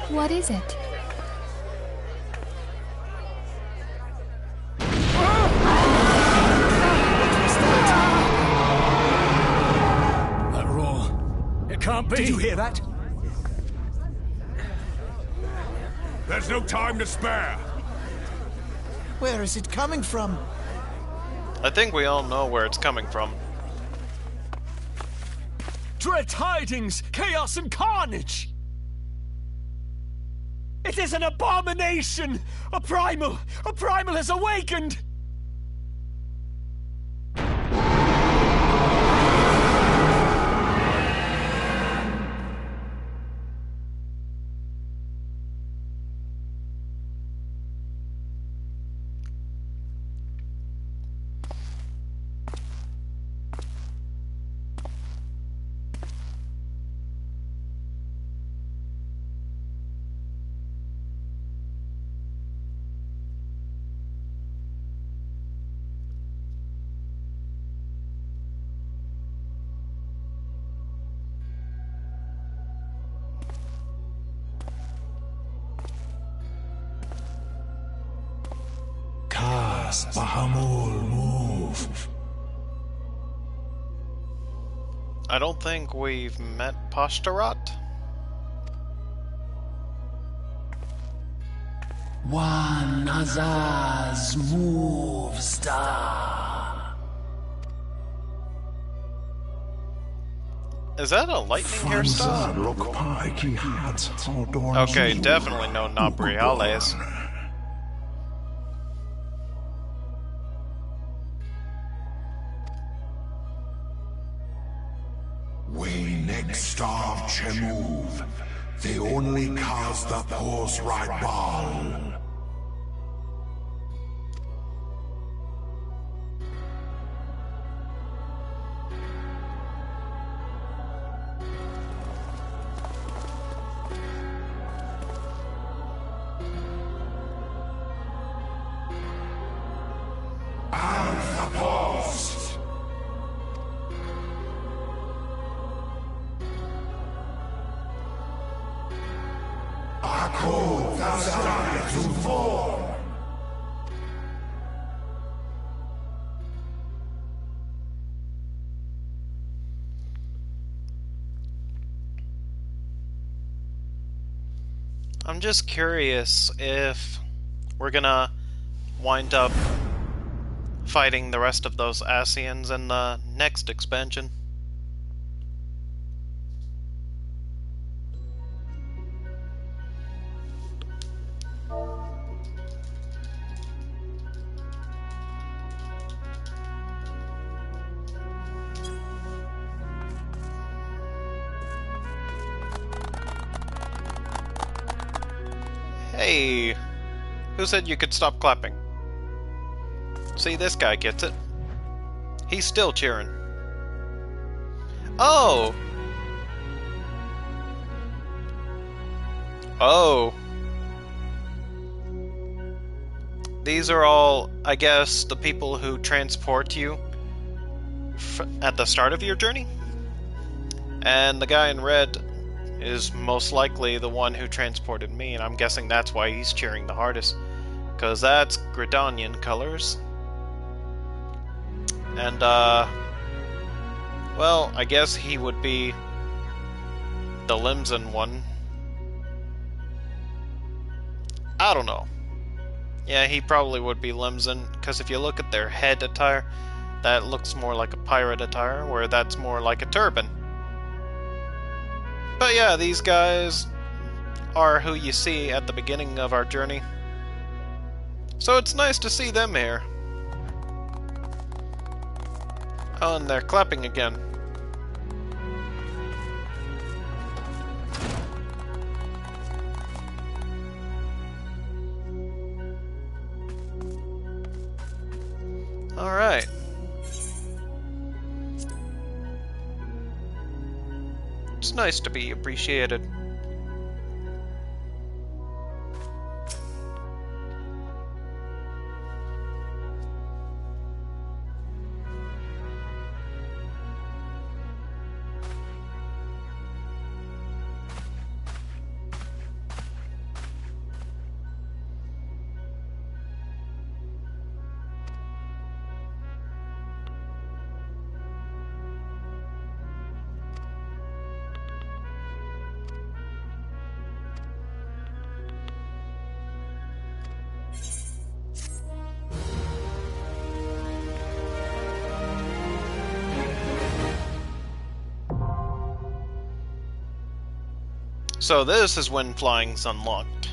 What is it? That roar. It can't be. Did you hear that? There's no time to spare. Where is it coming from? I think we all know where it's coming from. Dread tidings, chaos and carnage! It is an abomination! A primal has awakened! Bahamul, move. I don't think we've met Posturat. One Azaz move star. Is that a lightning hairstyle? Okay, definitely no Nabriales. Star Chemuv, the only cause the pose right ball. Alpha Post. I'm just curious if we're gonna wind up fighting the rest of those Asians in the next expansion. Hey, who said you could stop clapping? See, this guy gets it. He's still cheering. Oh! Oh. These are all, I guess, the people who transport you at the start of your journey? And the guy in red is most likely the one who transported me, and I'm guessing that's why he's cheering the hardest. Because that's Gridanian colors. And, well, I guess he would be the Limson one. I don't know. Yeah, he probably would be Limson, because if you look at their head attire, that looks more like a pirate attire, where that's more like a turban. But yeah, these guys are who you see at the beginning of our journey. So it's nice to see them here. Oh, and they're clapping again. Alright. It's nice to be appreciated. So this is when flying's unlocked.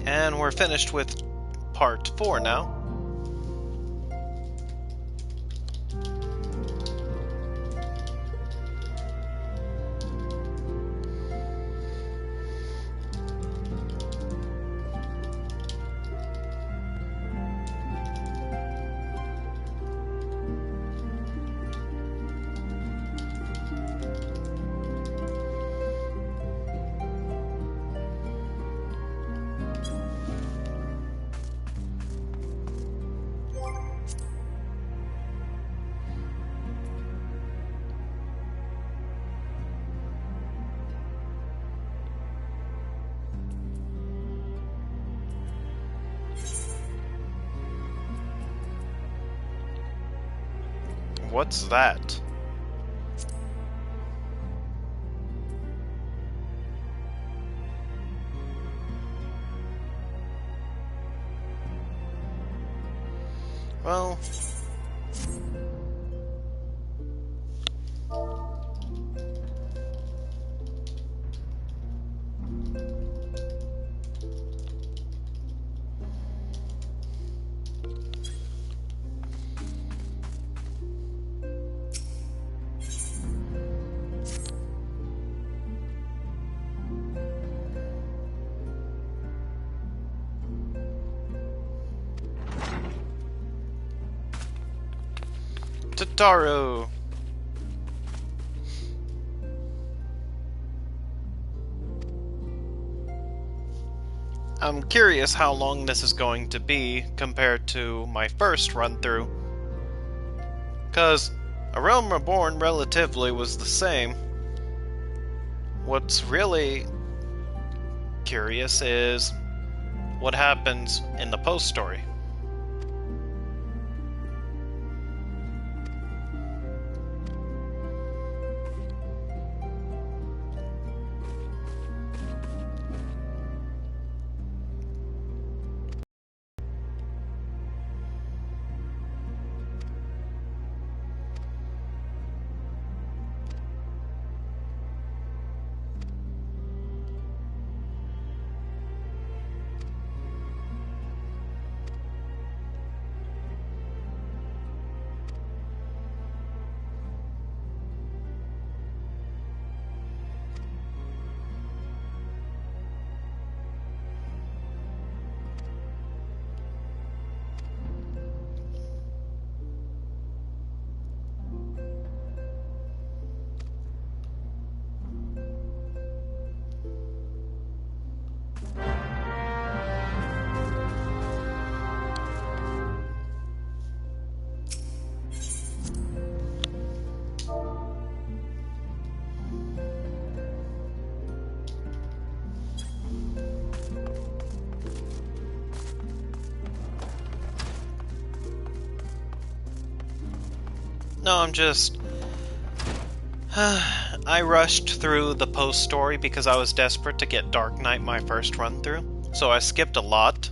And we're finished with part 4 now. What's that? Well... Tataru! I'm curious how long this is going to be compared to my first run-through. Cause A Realm Reborn relatively was the same. What's really curious is what happens in the post-story. No, I'm just... I rushed through the post-story because I was desperate to get Dark Knight my first run-through, so I skipped a lot.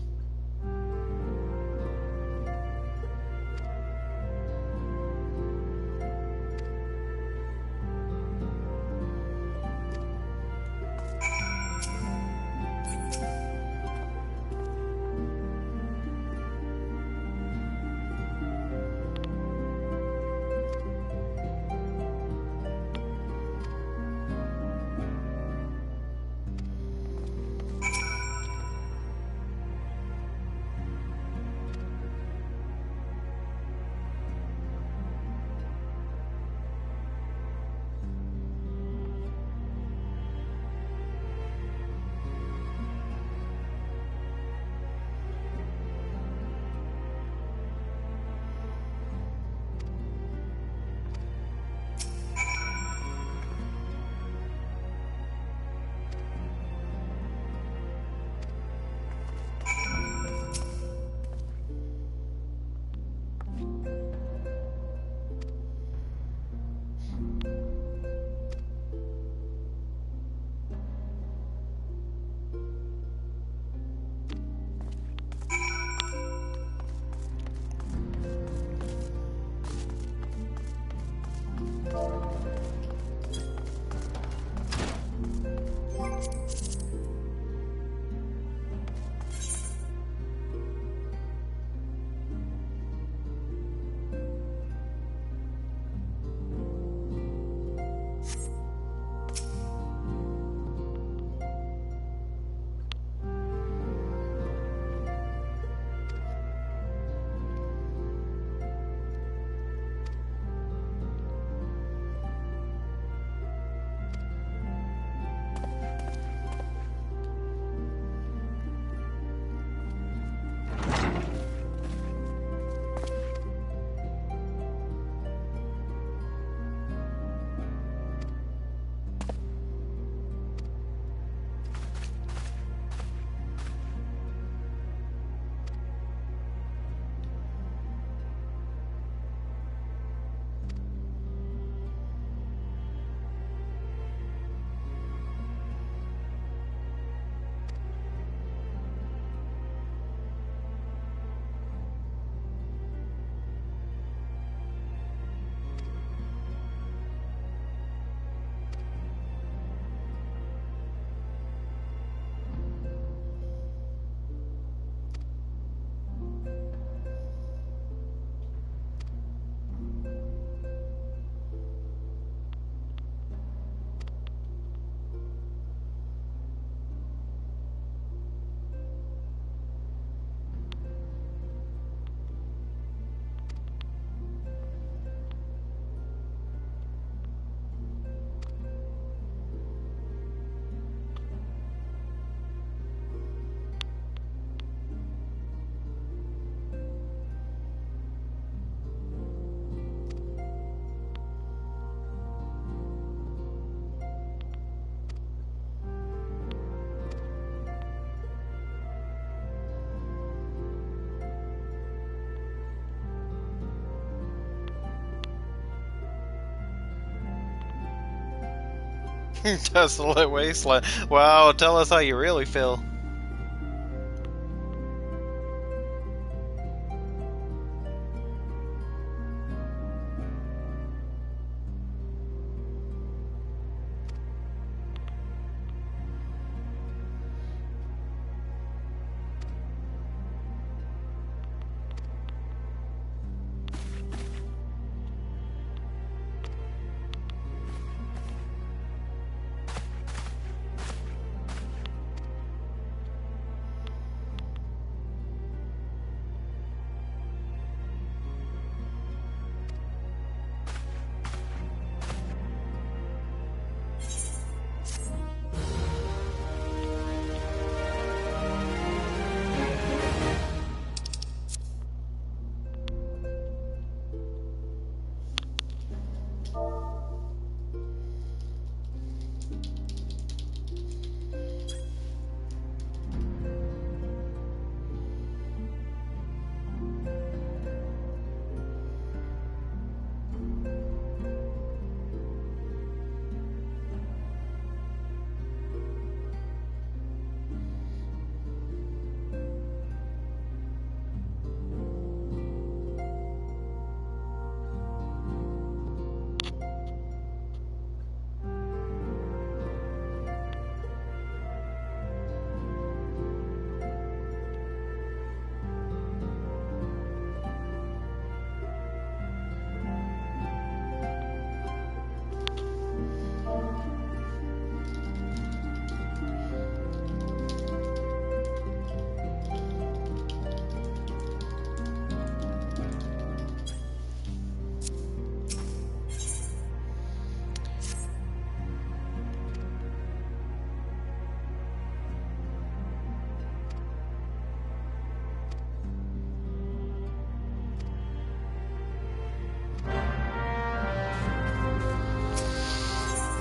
Desolate wasteland. Wow, tell us how you really feel.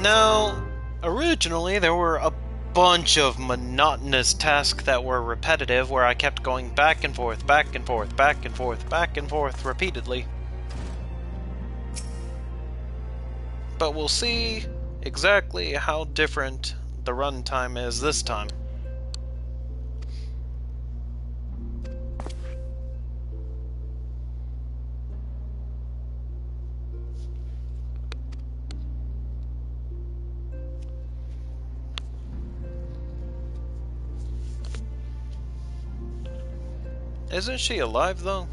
Now, originally there were a bunch of monotonous tasks that were repetitive where I kept going back and forth, back and forth, back and forth, back and forth repeatedly. But we'll see exactly how different the runtime is this time. Isn't she alive, though?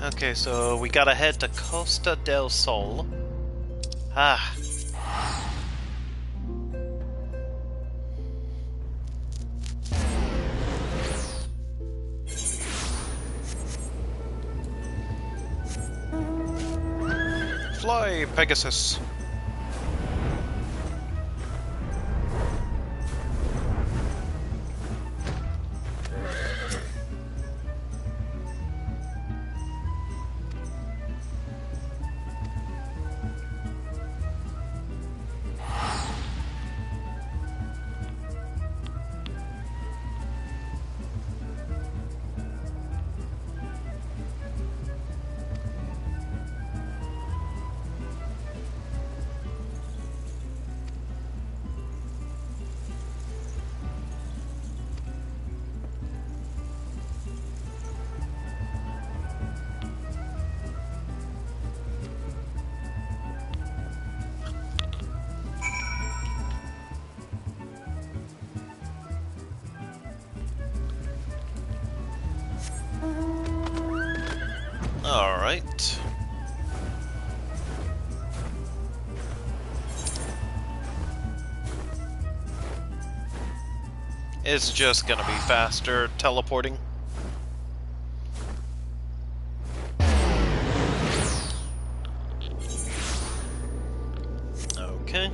Okay, so we gotta head to Costa del Sol. Ah. Fly, Pegasus. Alright. It's just gonna be faster teleporting. Okay.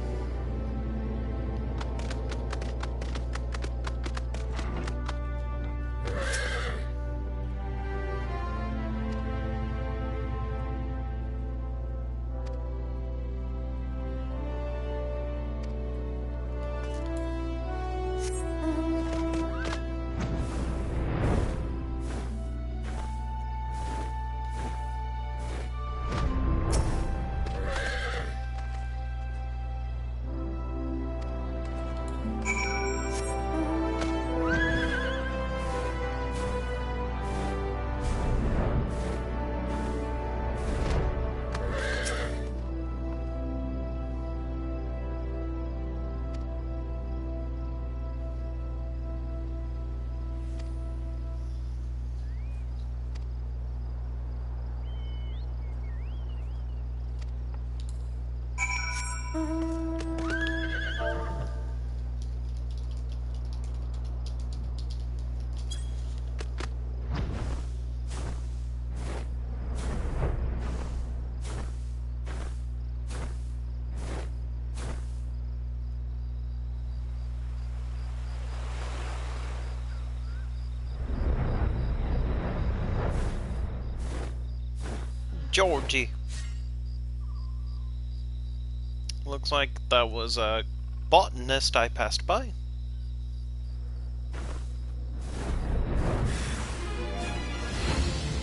Georgie. Looks like that was a botanist I passed by.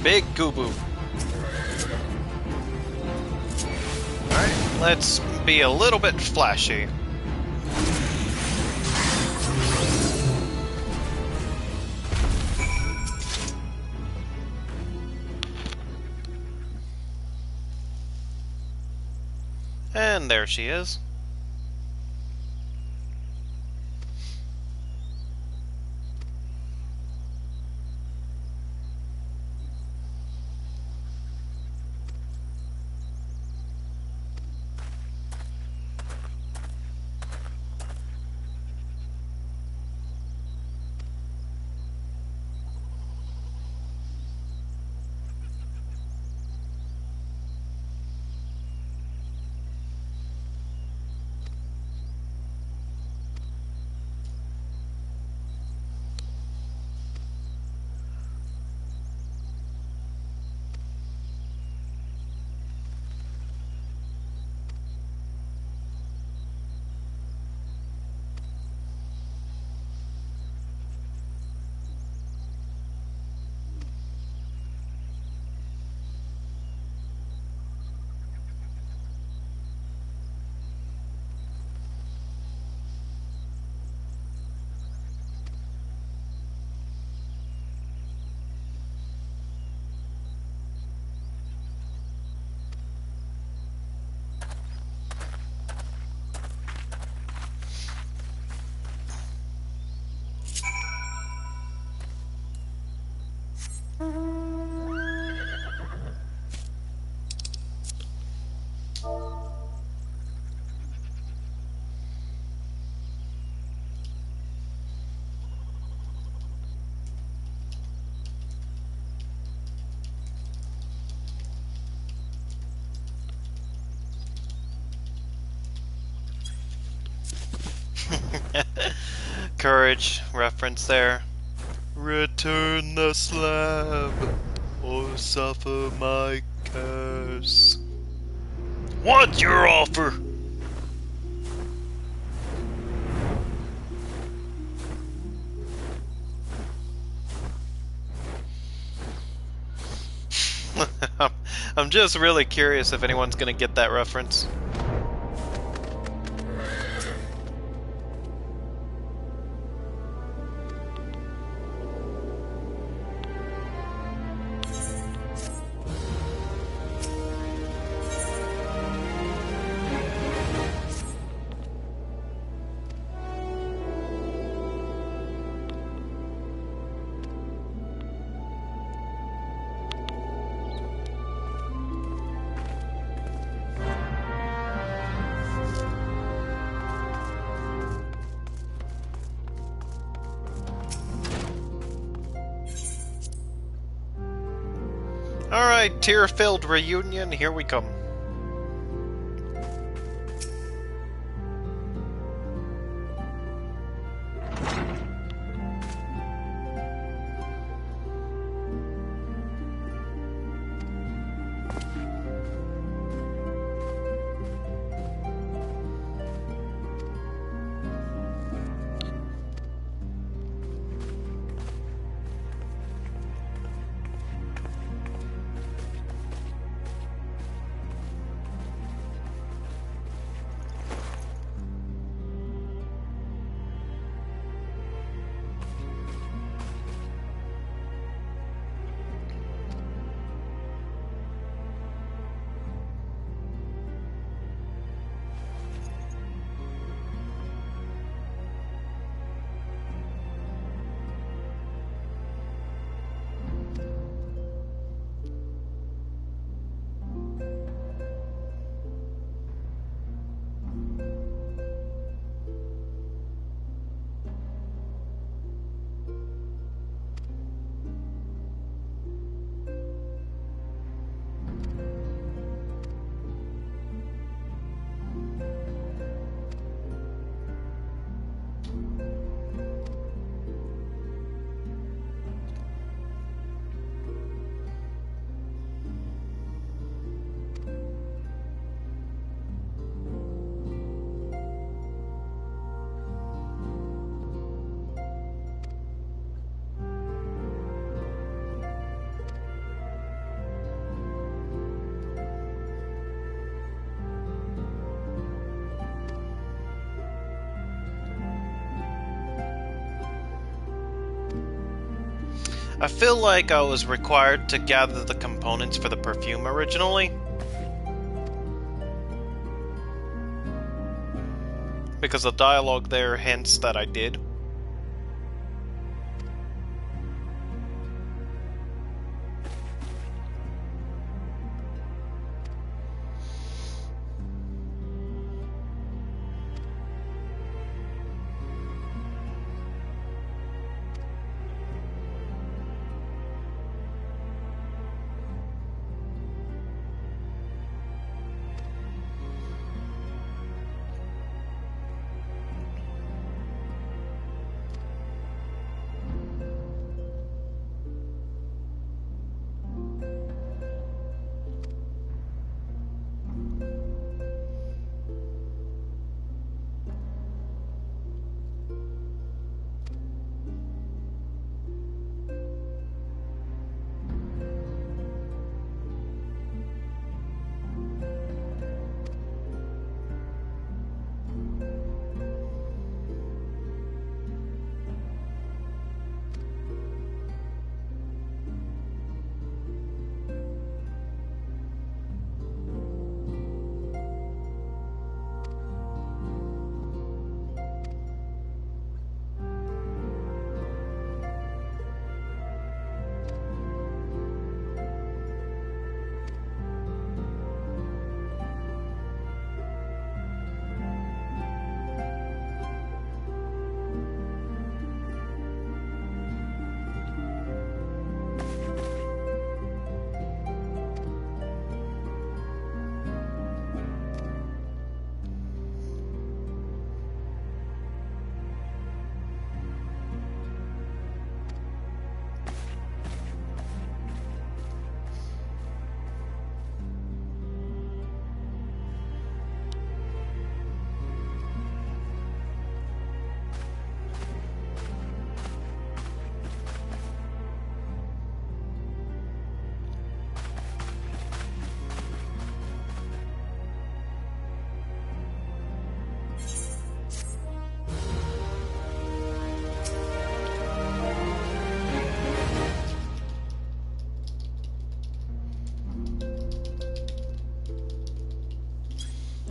Big Goobu. Alright, let's be a little bit flashy. And there she is. Courage reference there. Return the slab, or suffer my curse. What's your offer? I'm just really curious if anyone's gonna get that reference. Alright, tear-filled reunion, here we come. I feel like I was required to gather the components for the perfume originally. Because the dialogue there hints that I did.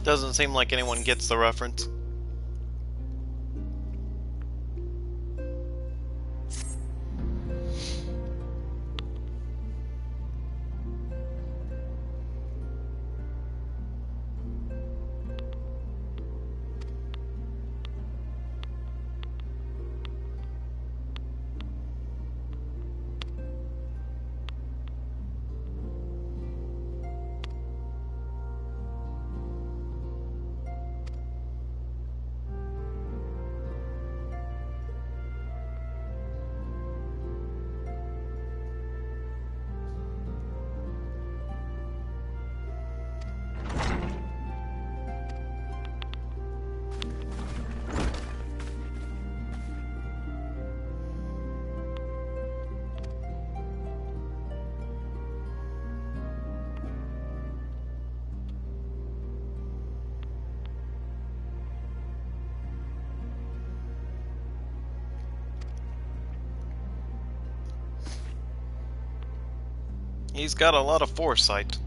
Doesn't seem like anyone gets the reference. He's got a lot of foresight.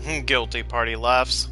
Guilty party laughs.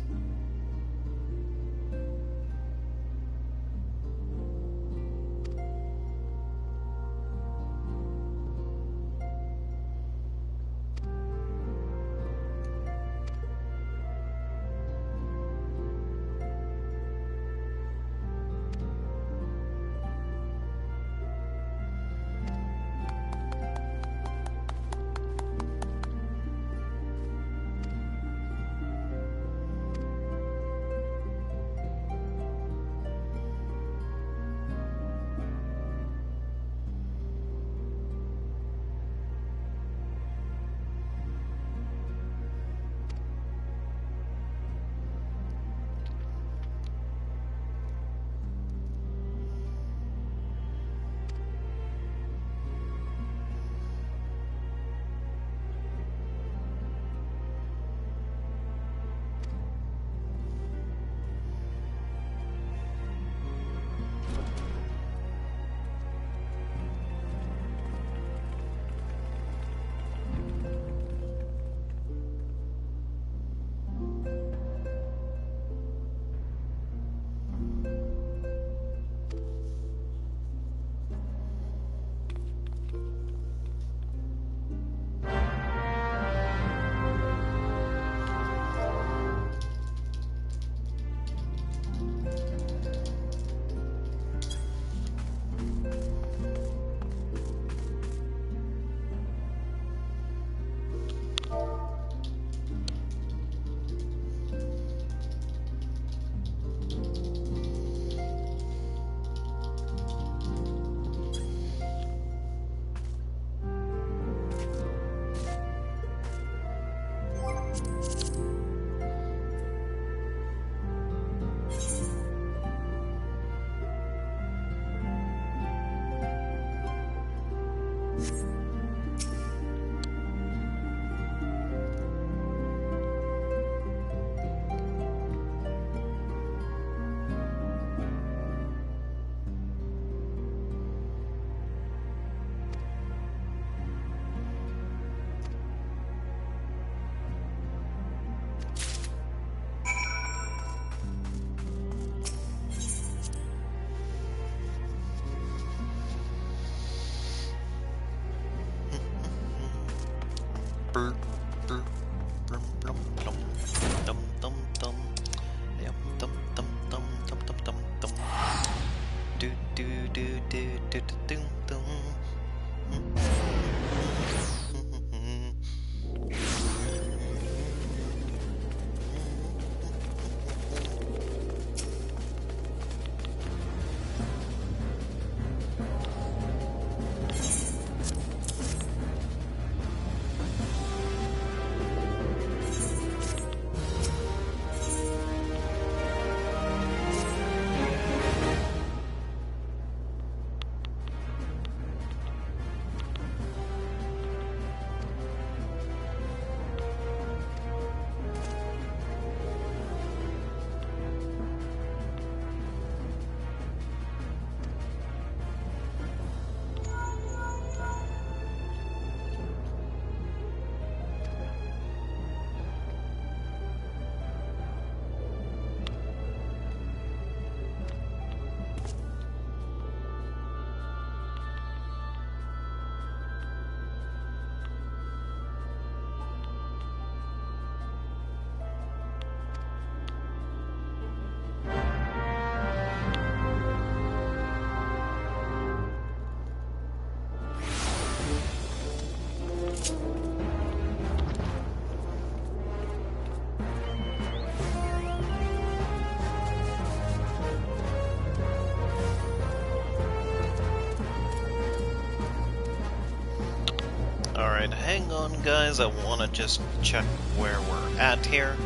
Alright, hang on guys, I want to just check where we're at here.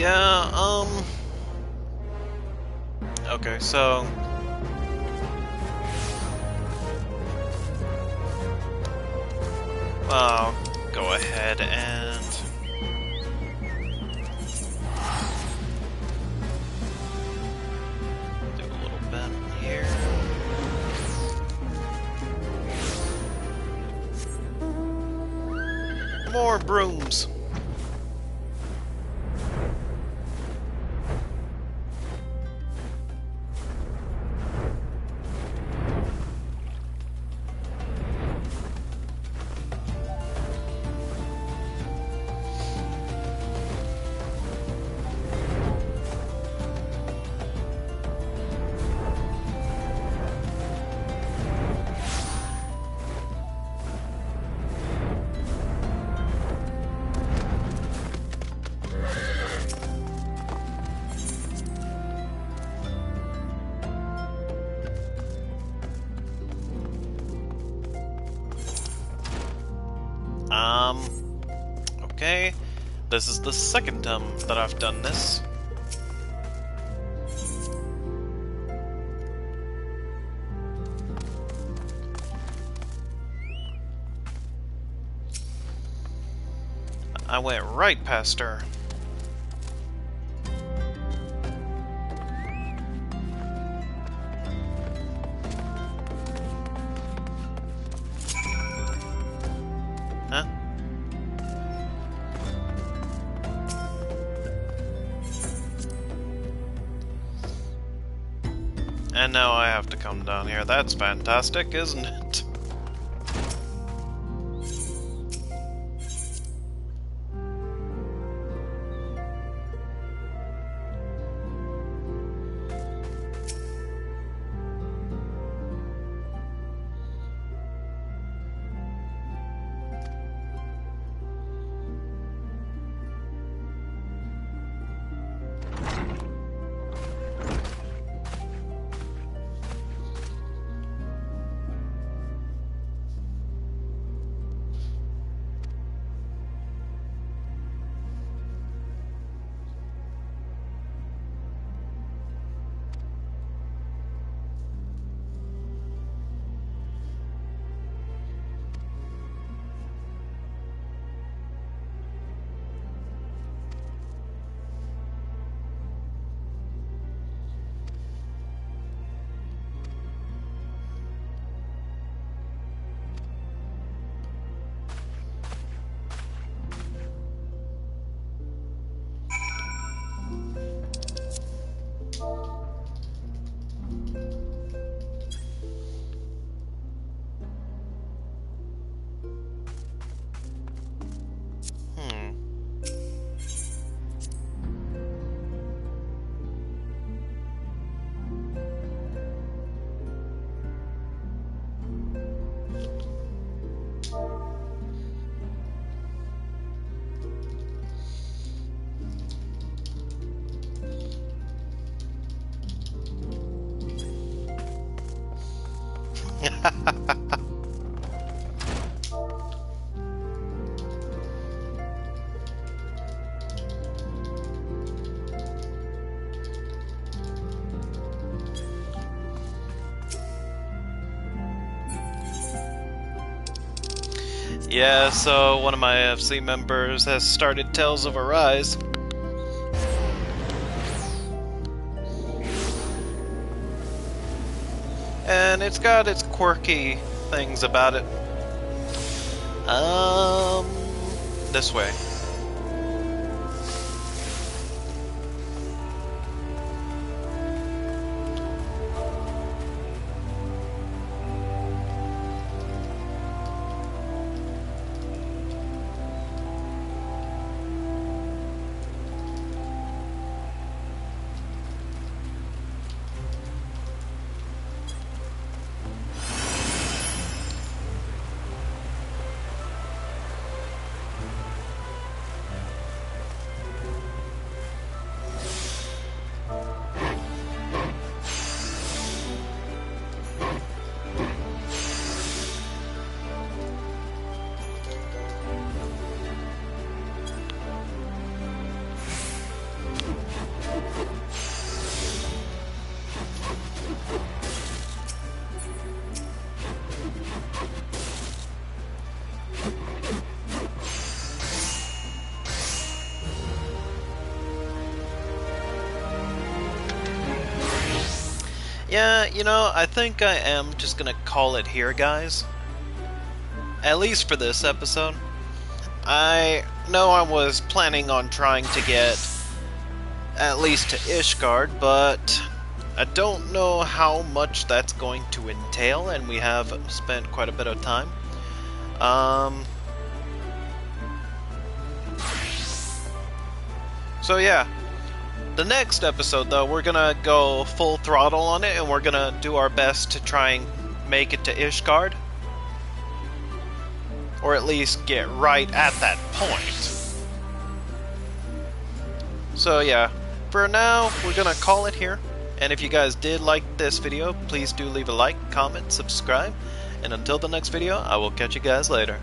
Yeah, okay, so... I'll go ahead and... do a little bend here. More brooms! Okay, this is the second time that I've done this. I went right past her. Huh? And now I have to come down here. That's fantastic, isn't it? Yeah, so one of my FC members has started Tales of Arise. And it's got its quirky things about it. This way. Yeah, you know, I think I am just gonna call it here, guys. At least for this episode. I know I was planning on trying to get at least to Ishgard, but I don't know how much that's going to entail, and we have spent quite a bit of time. So yeah, the next episode though, we're gonna go full throttle on it, and we're gonna do our best to try and make it to Ishgard. Or at least get right at that point. So yeah, for now, we're gonna call it here. And if you guys did like this video, please do leave a like, comment, subscribe. And until the next video, I will catch you guys later.